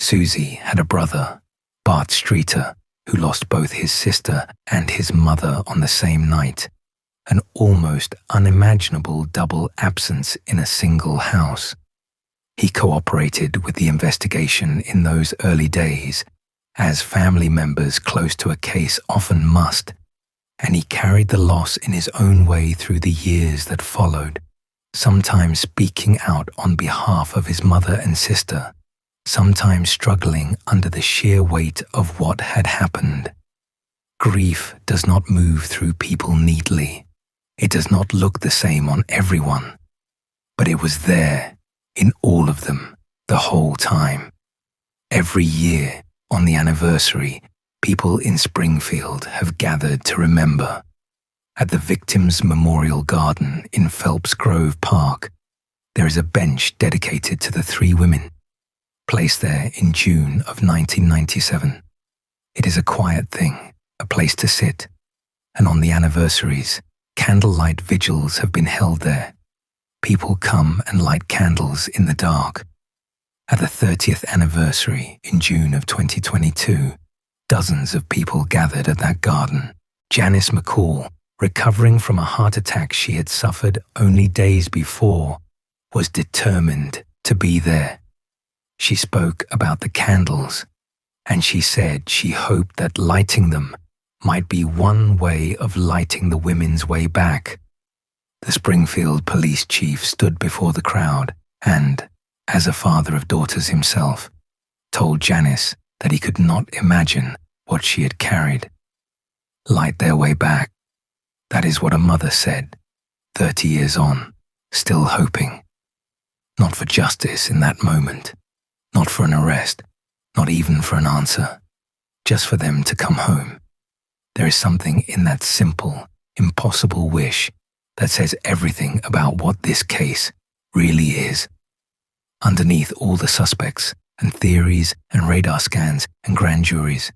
Suzie had a brother, Bart Streeter, who lost both his sister and his mother on the same night, an almost unimaginable double absence in a single house. He cooperated with the investigation in those early days, as family members close to a case often must, and he carried the loss in his own way through the years that followed, sometimes speaking out on behalf of his mother and sister, sometimes struggling under the sheer weight of what had happened. Grief does not move through people neatly. It does not look the same on everyone, but it was there, in all of them, the whole time. Every year, on the anniversary, people in Springfield have gathered to remember. At the Victims' Memorial Garden in Phelps Grove Park, there is a bench dedicated to the three women, placed there in June of 1997. It is a quiet thing, a place to sit, and on the anniversaries, candlelight vigils have been held there. People come and light candles in the dark. At the 30th anniversary in June of 2022, dozens of people gathered at that garden. Janice McCall, recovering from a heart attack she had suffered only days before, was determined to be there. She spoke about the candles, and she said she hoped that lighting them might be one way of lighting the women's way back. The Springfield police chief stood before the crowd and, as a father of daughters himself, told Janice that he could not imagine what she had carried. Light their way back. That is what a mother said, 30 years on, still hoping. Not for justice in that moment, not for an arrest, not even for an answer, just for them to come home. There is something in that simple, impossible wish that says everything about what this case really is. Underneath all the suspects and theories and radar scans and grand juries,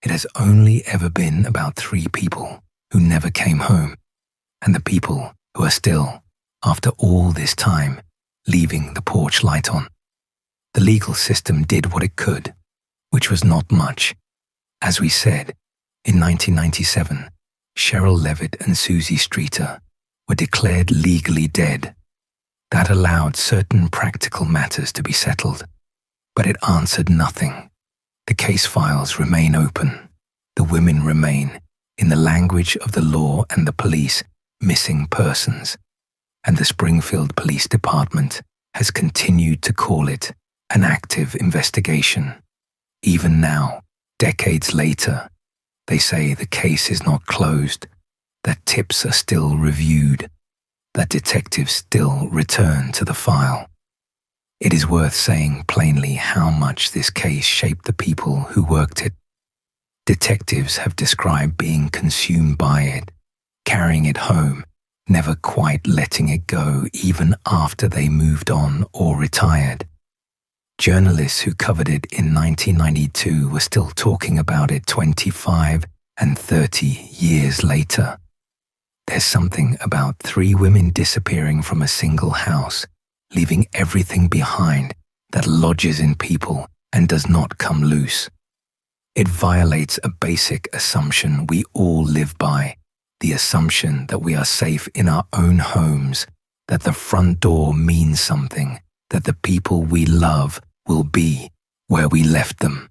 it has only ever been about three people who never came home, and the people who are still, after all this time, leaving the porch light on. The legal system did what it could, which was not much. As we said, in 1997, Sherrill Levitt and Suzie Streeter were declared legally dead. That allowed certain practical matters to be settled, but it answered nothing. The case files remain open. The women remain, in the language of the law and the police, missing persons, and the Springfield Police Department has continued to call it an active investigation. Even now, decades later, they say the case is not closed, that tips are still reviewed, that detectives still return to the file. It is worth saying plainly how much this case shaped the people who worked it. Detectives have described being consumed by it, carrying it home, never quite letting it go even after they moved on or retired. Journalists who covered it in 1992 were still talking about it 25 and 30 years later. There's something about three women disappearing from a single house, leaving everything behind, that lodges in people and does not come loose. It violates a basic assumption we all live by, the assumption that we are safe in our own homes, that the front door means something, that the people we love will be where we left them.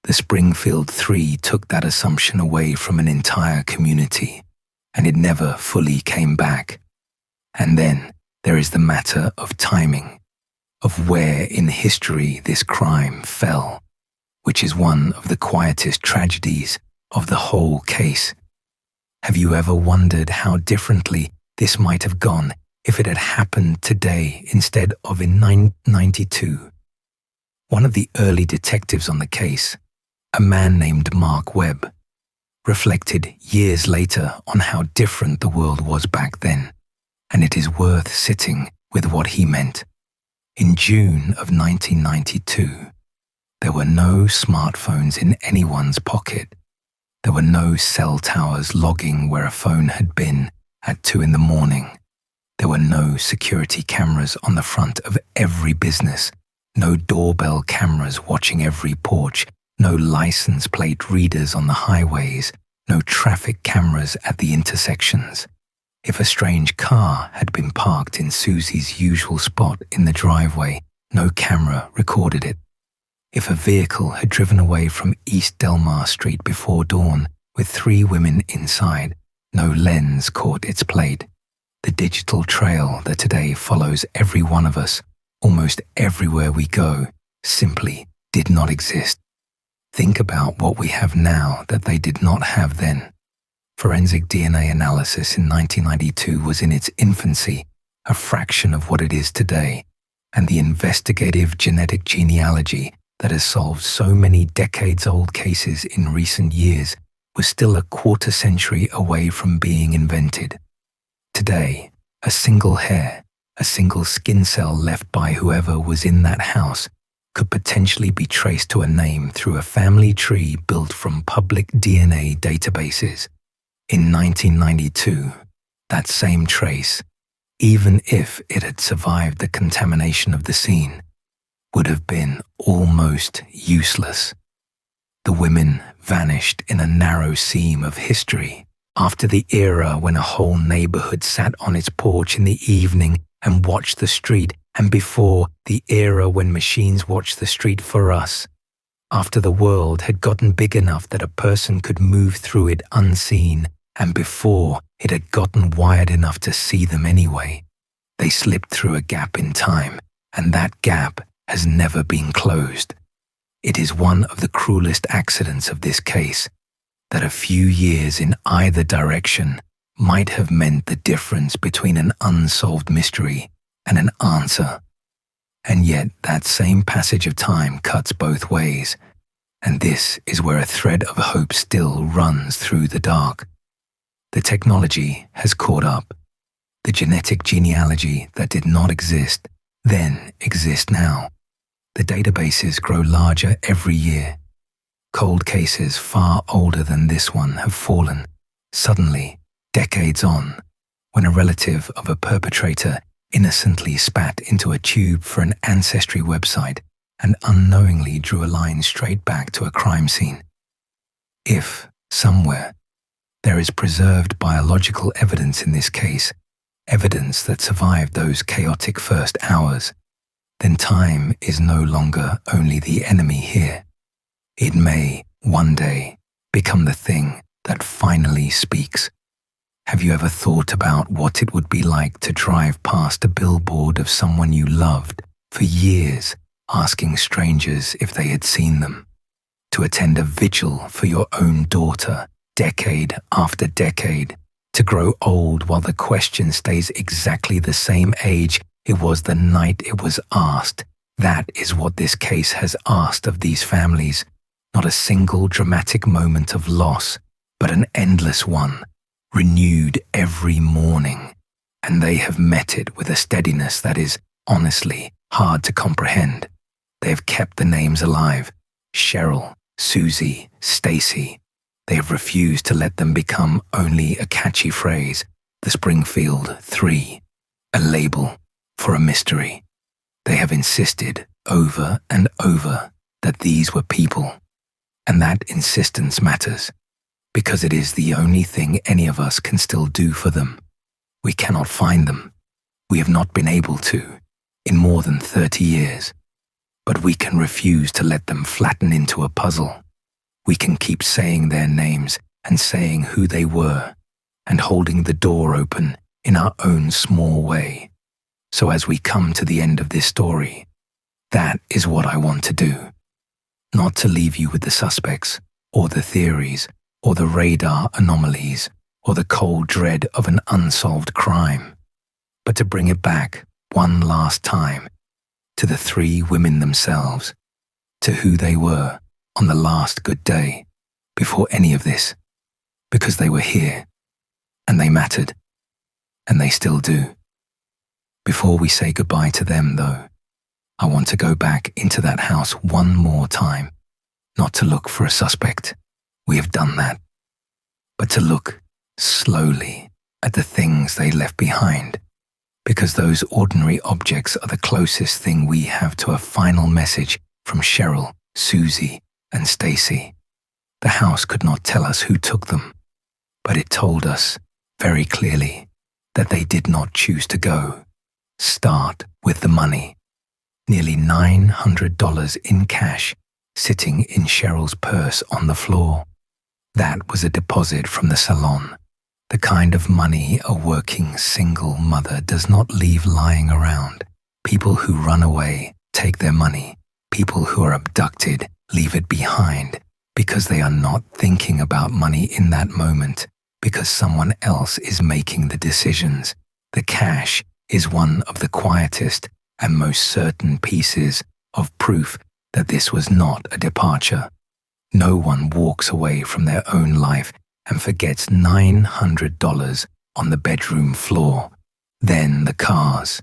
The Springfield Three took that assumption away from an entire community, and it never fully came back. And then there is the matter of timing, of where in history this crime fell, which is one of the quietest tragedies of the whole case. Have you ever wondered how differently this might have gone if it had happened today instead of in 1992? One of the early detectives on the case, a man named Mark Webb, reflected years later on how different the world was back then, and it is worth sitting with what he meant. In June of 1992, there were no smartphones in anyone's pocket. There were no cell towers logging where a phone had been at 2 a.m. There were no security cameras on the front of every business, no doorbell cameras watching every porch, No license plate readers on the highways, no traffic cameras at the intersections. If a strange car had been parked in Susie's usual spot in the driveway, no camera recorded it. If a vehicle had driven away from East Delmar Street before dawn with 3 women inside, no lens caught its plate. The digital trail that today follows every one of us, almost everywhere we go, simply did not exist. Think about what we have now that they did not have then. Forensic DNA analysis in 1992 was in its infancy, a fraction of what it is today, and the investigative genetic genealogy that has solved so many decades-old cases in recent years was still a quarter century away from being invented. Today, a single hair, a single skin cell left by whoever was in that house could potentially be traced to a name through a family tree built from public DNA databases. In 1992, that same trace, even if it had survived the contamination of the scene, would have been almost useless. The women vanished in a narrow seam of history after the era when a whole neighborhood sat on its porch in the evening and watched the street, and before the era when machines watched the street for us, after the world had gotten big enough that a person could move through it unseen, and before it had gotten wired enough to see them anyway. They slipped through a gap in time, and that gap has never been closed. It is one of the cruelest accidents of this case that a few years in either direction might have meant the difference between an unsolved mystery and an answer. And yet that same passage of time cuts both ways, and this is where a thread of hope still runs through the dark. The technology has caught up. The genetic genealogy that did not exist then exists now. The databases grow larger every year. Cold cases far older than this one have fallen, suddenly, decades on, when a relative of a perpetrator innocently spat into a tube for an ancestry website and unknowingly drew a line straight back to a crime scene. If, somewhere, there is preserved biological evidence in this case, evidence that survived those chaotic first hours, then time is no longer only the enemy here. It may, one day, become the thing that finally speaks. Have you ever thought about what it would be like to drive past a billboard of someone you loved for years, asking strangers if they had seen them? To attend a vigil for your own daughter, decade after decade, to grow old while the question stays exactly the same age it was the night it was asked. That is what this case has asked of these families. Not a single dramatic moment of loss, but an endless one, renewed every morning. And they have met it with a steadiness that is, honestly, hard to comprehend. They have kept the names alive. Sherrill, Suzie, Stacy. They have refused to let them become only a catchy phrase, the Springfield Three, a label for a mystery. They have insisted over and over that these were people. And that insistence matters, because it is the only thing any of us can still do for them. We cannot find them. We have not been able to, in more than 30 years. But we can refuse to let them flatten into a puzzle. We can keep saying their names and saying who they were, and holding the door open in our own small way. So as we come to the end of this story, that is what I want to do. Not to leave you with the suspects, or the theories, or the radar anomalies, or the cold dread of an unsolved crime, but to bring it back one last time to the 3 women themselves, to who they were on the last good day before any of this, because they were here, and they mattered, and they still do. Before we say goodbye to them, though, I want to go back into that house one more time, not to look for a suspect. We have done that. But to look slowly at the things they left behind, because those ordinary objects are the closest thing we have to a final message from Sherrill, Suzie, and Stacy. The house could not tell us who took them, but it told us very clearly that they did not choose to go. Start with the money. Nearly $900 in cash sitting in Sherrill's purse on the floor. That was a deposit from the salon, the kind of money a working single mother does not leave lying around. People who run away take their money. People who are abducted leave it behind because they are not thinking about money in that moment, because someone else is making the decisions. The cash is one of the quietest and most certain pieces of proof that this was not a departure. No one walks away from their own life and forgets $900 on the bedroom floor. Then the cars,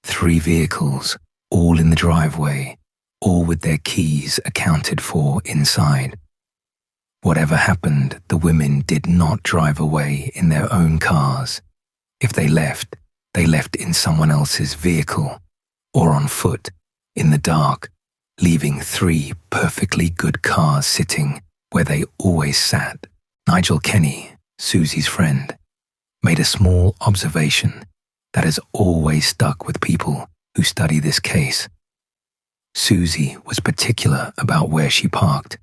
3 vehicles, all in the driveway, all with their keys accounted for inside. Whatever happened, the women did not drive away in their own cars. If they left in someone else's vehicle, or on foot, in the dark, leaving 3 perfectly good cars sitting where they always sat. Nigel Kenny, Suzie's friend, made a small observation that has always stuck with people who study this case. Suzie was particular about where she parked.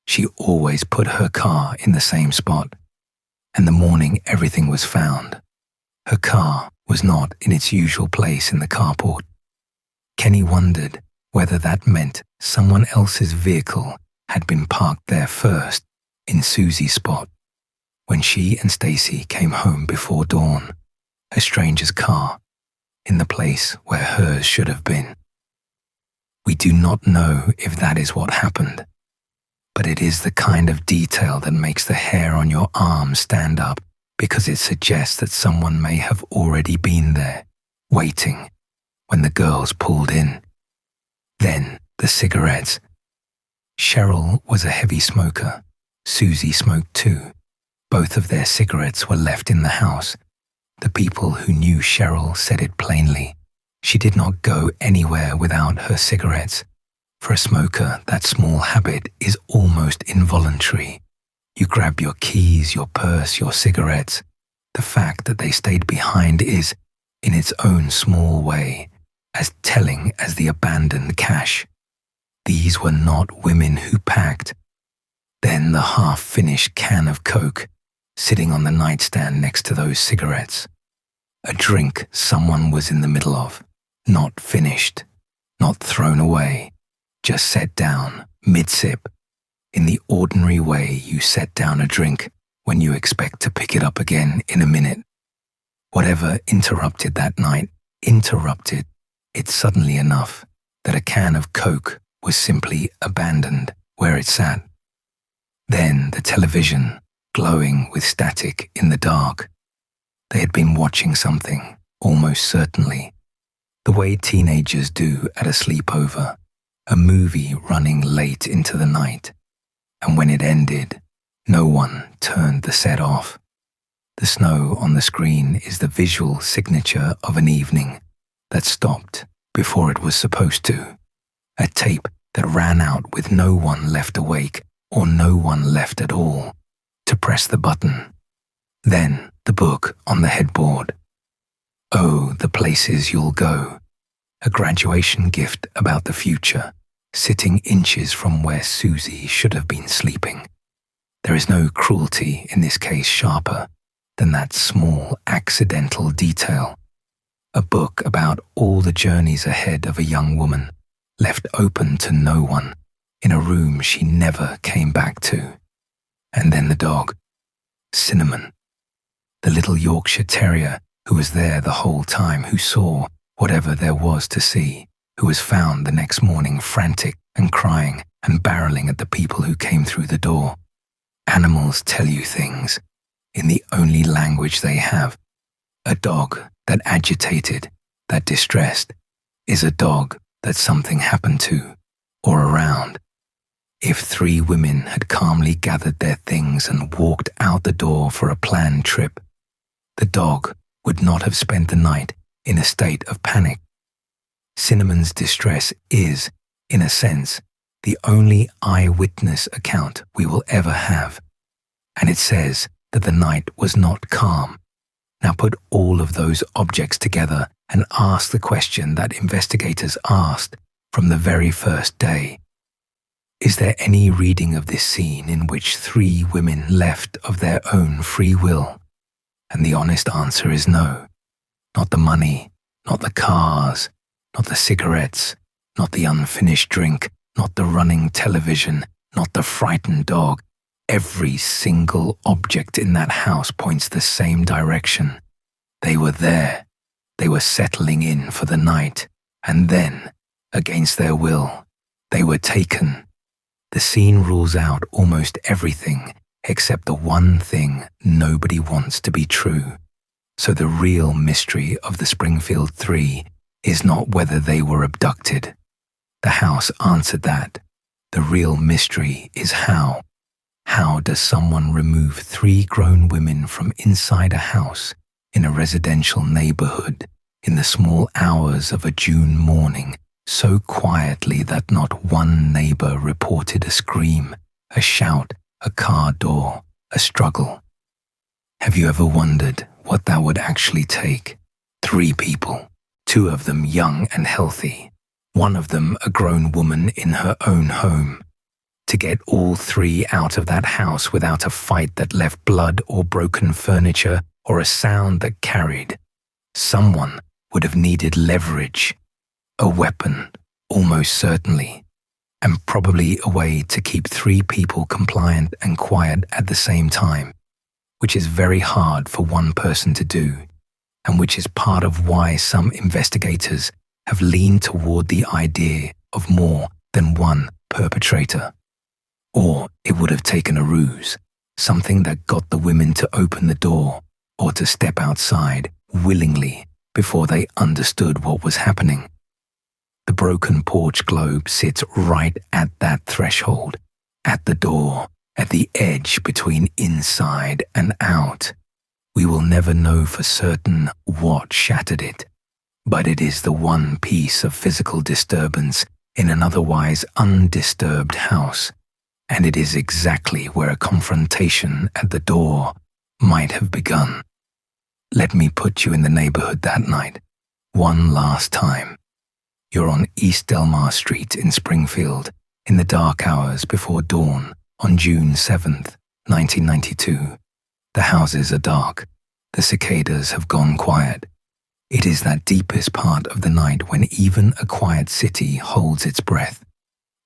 She always put her car in the same spot, and the morning everything was found, her car was not in its usual place in the carport. Kenny wondered whether that meant someone else's vehicle had been parked there first, in Suzie's spot. When she and Stacy came home before dawn, a stranger's car, in the place where hers should have been. We do not know if that is what happened, but it is the kind of detail that makes the hair on your arm stand up, because it suggests that someone may have already been there, waiting, when the girls pulled in. Then the cigarettes. Sherrill was a heavy smoker. Suzie smoked too. Both of their cigarettes were left in the house. The people who knew Sherrill said it plainly. She did not go anywhere without her cigarettes. For a smoker, that small habit is almost involuntary. You grab your keys, your purse, your cigarettes. The fact that they stayed behind is, in its own small way, as telling as the abandoned cash. These were not women who packed. Then the half-finished can of Coke, sitting on the nightstand next to those cigarettes. A drink someone was in the middle of, not finished, not thrown away, just set down, mid-sip, in the ordinary way you set down a drink when you expect to pick it up again in a minute. Whatever interrupted that night, interrupted it suddenly enough that a can of Coke was simply abandoned where it sat. Then the television, glowing with static in the dark. They had been watching something, almost certainly, the way teenagers do at a sleepover, a movie running late into the night. And when it ended, no one turned the set off. The snow on the screen is the visual signature of an evening that stopped before it was supposed to, a tape that ran out with no one left awake or no one left at all to press the button. Then the book on the headboard. Oh, the places you'll go. A graduation gift about the future, sitting inches from where Suzie should have been sleeping. There is no cruelty in this case sharper than that small accidental detail. A book about all the journeys ahead of a young woman, left open to no one, in a room she never came back to. And then the dog, Cinnamon, the little Yorkshire Terrier who was there the whole time, who saw whatever there was to see, who was found the next morning frantic and crying and barreling at the people who came through the door. Animals tell you things in the only language they have. A dog that agitated, that distressed, is a dog that something happened to or around. If 3 women had calmly gathered their things and walked out the door for a planned trip, the dog would not have spent the night in a state of panic. Cinnamon's distress is, in a sense, the only eyewitness account we will ever have. And it says that the night was not calm. Now put all of those objects together and ask the question that investigators asked from the very first day. Is there any reading of this scene in which 3 women left of their own free will? And the honest answer is no. Not the money, not the cars, not the cigarettes, not the unfinished drink, not the running television, not the frightened dog. Every single object in that house points the same direction. They were there. They were settling in for the night. And then, against their will, they were taken. The scene rules out almost everything except the one thing nobody wants to be true. So the real mystery of the Springfield Three is not whether they were abducted. The house answered that. The real mystery is how. How does someone remove 3 grown women from inside a house in a residential neighborhood in the small hours of a June morning so quietly that not one neighbor reported a scream, a shout, a car door, a struggle? Have you ever wondered what that would actually take? 3 people, 2 of them young and healthy, one of them a grown woman in her own home. To get all 3 out of that house without a fight that left blood or broken furniture or a sound that carried. Someone would have needed leverage, a weapon, almost certainly, and probably a way to keep 3 people compliant and quiet at the same time, which is very hard for one person to do, and which is part of why some investigators have leaned toward the idea of more than one perpetrator. Or it would have taken a ruse, something that got the women to open the door or to step outside willingly before they understood what was happening. The broken porch globe sits right at that threshold, at the door, at the edge between inside and out. We will never know for certain what shattered it, but it is the one piece of physical disturbance in an otherwise undisturbed house. And it is exactly where a confrontation at the door might have begun. Let me put you in the neighborhood that night, one last time. You're on East Delmar Street in Springfield in the dark hours before dawn on June 7th, 1992. The houses are dark. The cicadas have gone quiet. It is that deepest part of the night when even a quiet city holds its breath.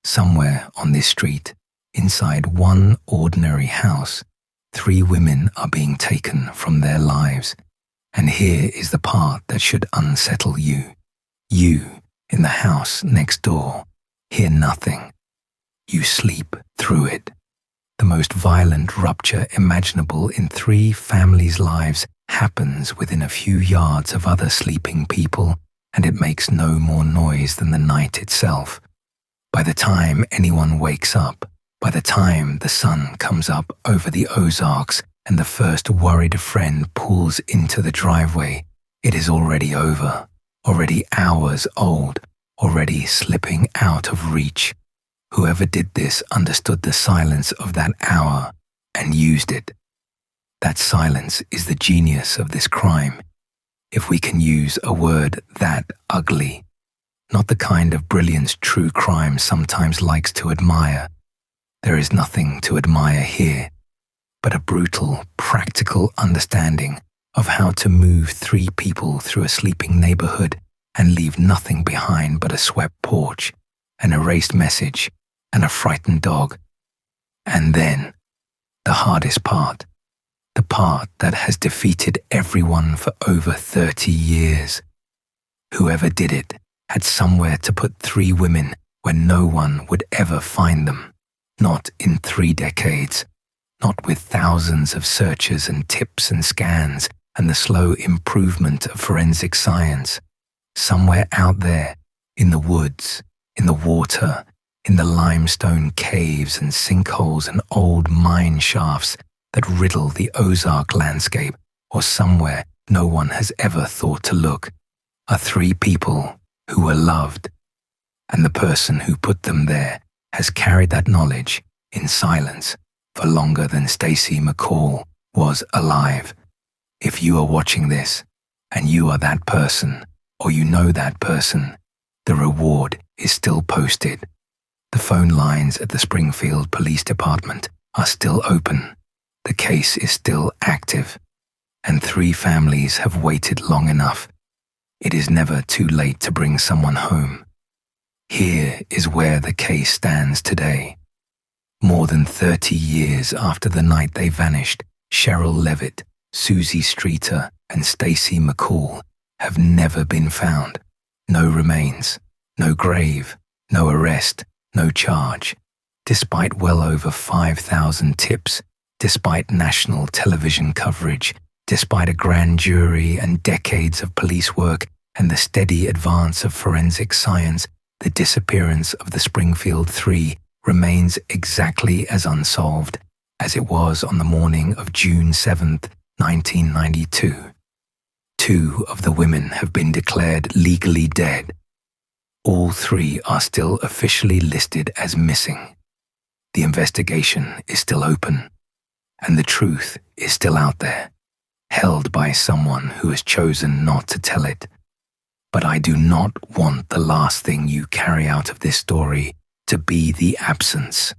Somewhere on this street, inside one ordinary house, 3 women are being taken from their lives. And here is the part that should unsettle you. You, in the house next door, hear nothing. You sleep through it. The most violent rupture imaginable in 3 families' lives happens within a few yards of other sleeping people, and it makes no more noise than the night itself. By the time anyone wakes up, by the time the sun comes up over the Ozarks and the first worried friend pulls into the driveway, it is already over, already hours old, already slipping out of reach. Whoever did this understood the silence of that hour and used it. That silence is the genius of this crime, if we can use a word that ugly, not the kind of brilliance true crime sometimes likes to admire. There is nothing to admire here, but a brutal, practical understanding of how to move 3 people through a sleeping neighborhood and leave nothing behind but a swept porch, an erased message, and a frightened dog. And then, the hardest part, the part that has defeated everyone for over 30 years. Whoever did it had somewhere to put 3 women where no one would ever find them. Not in 3 decades, not with thousands of searches and tips and scans and the slow improvement of forensic science. Somewhere out there, in the woods, in the water, in the limestone caves and sinkholes and old mine shafts that riddle the Ozark landscape, or somewhere no one has ever thought to look, are 3 people who were loved, and the person who put them there has carried that knowledge in silence for longer than Stacy McCall was alive. If you are watching this, and you are that person, or you know that person, the reward is still posted. The phone lines at the Springfield Police Department are still open. The case is still active, and 3 families have waited long enough. It is never too late to bring someone home. Here is where the case stands today. More than 30 years after the night they vanished, Sherrill Levitt, Suzie Streeter, and Stacy McCall have never been found. No remains, no grave, no arrest, no charge. Despite well over 5,000 tips, despite national television coverage, despite a grand jury and decades of police work and the steady advance of forensic science, the disappearance of the Springfield Three remains exactly as unsolved as it was on the morning of June 7th, 1992. 2 of the women have been declared legally dead. All 3 are still officially listed as missing. The investigation is still open, and the truth is still out there, held by someone who has chosen not to tell it. But I do not want the last thing you carry out of this story to be the absence.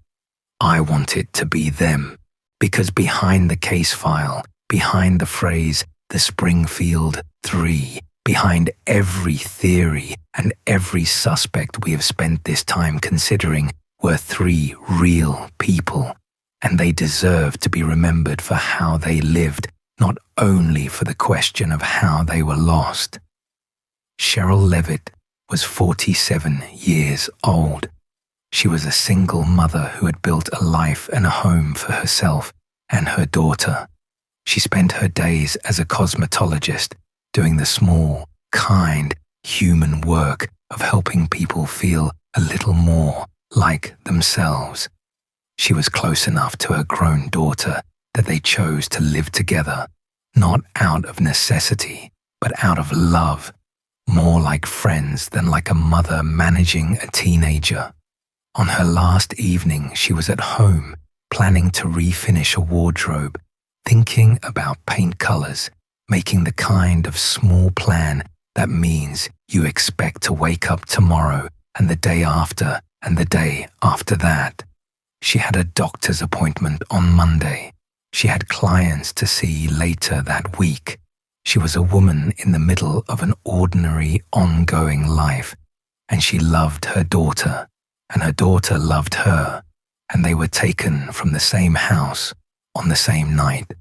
I want it to be them, because behind the case file, behind the phrase, the Springfield Three, behind every theory and every suspect we have spent this time considering were 3 real people, and they deserve to be remembered for how they lived, not only for the question of how they were lost. Sherrill Levitt was 47 years old. She was a single mother who had built a life and a home for herself and her daughter. She spent her days as a cosmetologist, doing the small, kind, human work of helping people feel a little more like themselves. She was close enough to her grown daughter that they chose to live together, not out of necessity, but out of love, more like friends than like a mother managing a teenager. On her last evening, she was at home, planning to refinish a wardrobe, thinking about paint colors, making the kind of small plan that means you expect to wake up tomorrow and the day after and the day after that. She had a doctor's appointment on Monday. She had clients to see later that week. She was a woman in the middle of an ordinary, ongoing life, and she loved her daughter, and her daughter loved her, and they were taken from the same house on the same night.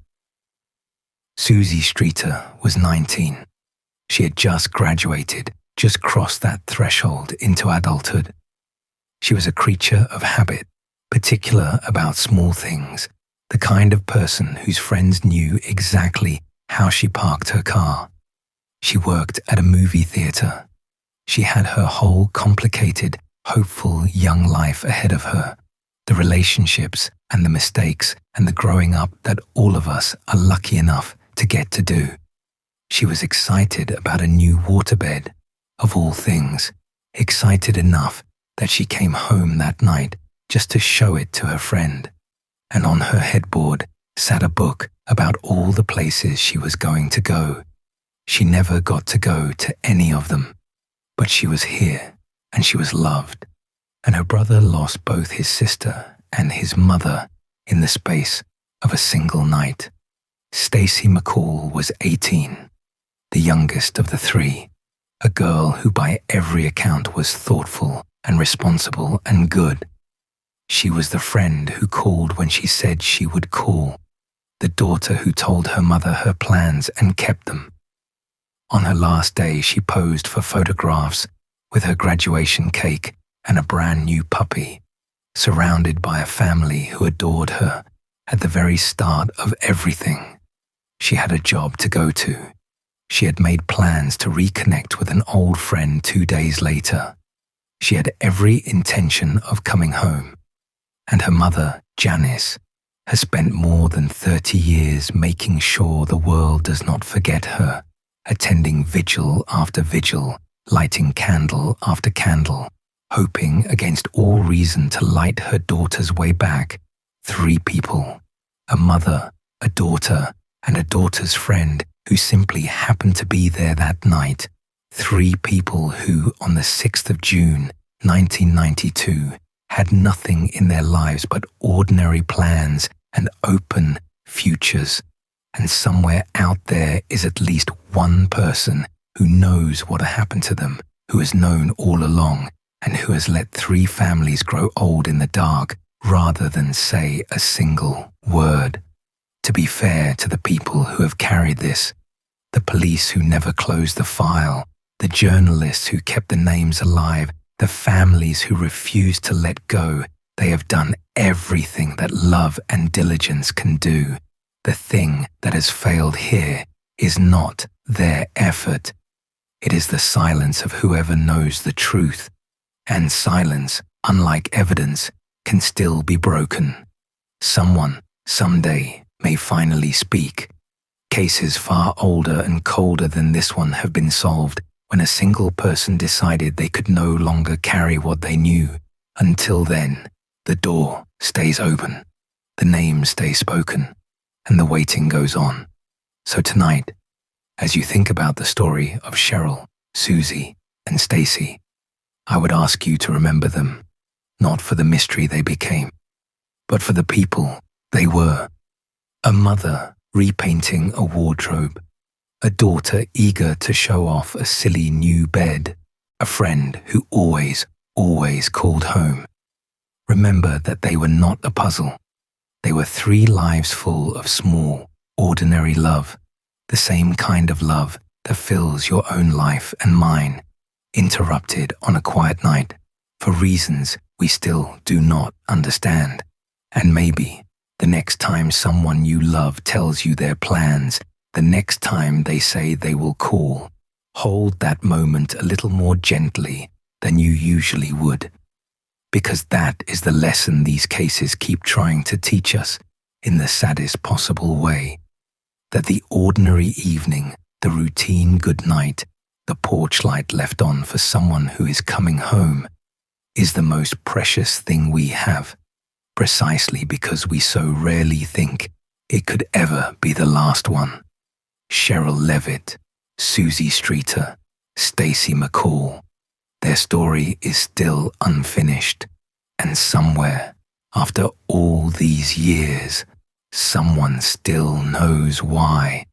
Suzie Streeter was 19. She had just graduated, just crossed that threshold into adulthood. She was a creature of habit, particular about small things, the kind of person whose friends knew exactly how she parked her car. She worked at a movie theater. She had her whole complicated, hopeful young life ahead of her, the relationships and the mistakes and the growing up that all of us are lucky enough to get to do. She was excited about a new waterbed, of all things, excited enough that she came home that night just to show it to her friend. And on her headboard sat a book about all the places she was going to go. She never got to go to any of them, but she was here and she was loved. And her brother lost both his sister and his mother in the space of a single night. Stacy McCall was 18, the youngest of the 3, a girl who by every account was thoughtful and responsible and good. She was the friend who called when she said she would call, the daughter who told her mother her plans and kept them. On her last day, she posed for photographs with her graduation cake and a brand new puppy, surrounded by a family who adored her at the very start of everything. She had a job to go to. She had made plans to reconnect with an old friend 2 days later. She had every intention of coming home. And her mother, Janice, has spent more than 30 years making sure the world does not forget her, attending vigil after vigil, lighting candle after candle, hoping against all reason to light her daughter's way back. 3 people, a mother, a daughter, and a daughter's friend who simply happened to be there that night. 3 people who, on the 6th of June, 1992, had nothing in their lives but ordinary plans and open futures. And somewhere out there is at least one person who knows what happened to them, who has known all along, and who has let 3 families grow old in the dark rather than say a single word. To be fair to the people who have carried this, the police who never closed the file, the journalists who kept the names alive, the families who refused to let go, they have done everything that love and diligence can do. The thing that has failed here is not their effort. It is the silence of whoever knows the truth. And silence, unlike evidence, can still be broken. Someone, someday, may finally speak. Cases far older and colder than this one have been solved when a single person decided they could no longer carry what they knew. Until then, the door stays open, the name stays spoken, and the waiting goes on. So tonight, as you think about the story of Sherrill, Suzie, and Stacy, I would ask you to remember them, not for the mystery they became, but for the people they were. A mother repainting a wardrobe, a daughter eager to show off a silly new bed, a friend who always called home. Remember that they were not a puzzle. They were 3 lives full of small, ordinary love, the same kind of love that fills your own life and mine, interrupted on a quiet night for reasons we still do not understand. And maybe the next time someone you love tells you their plans, the next time they say they will call, hold that moment a little more gently than you usually would. Because that is the lesson these cases keep trying to teach us in the saddest possible way. That the ordinary evening, the routine good night, the porch light left on for someone who is coming home, is the most precious thing we have, precisely because we so rarely think it could ever be the last one. Sherrill Levitt, Suzie Streeter, Stacy McCall, their story is still unfinished, and somewhere, after all these years, someone still knows why.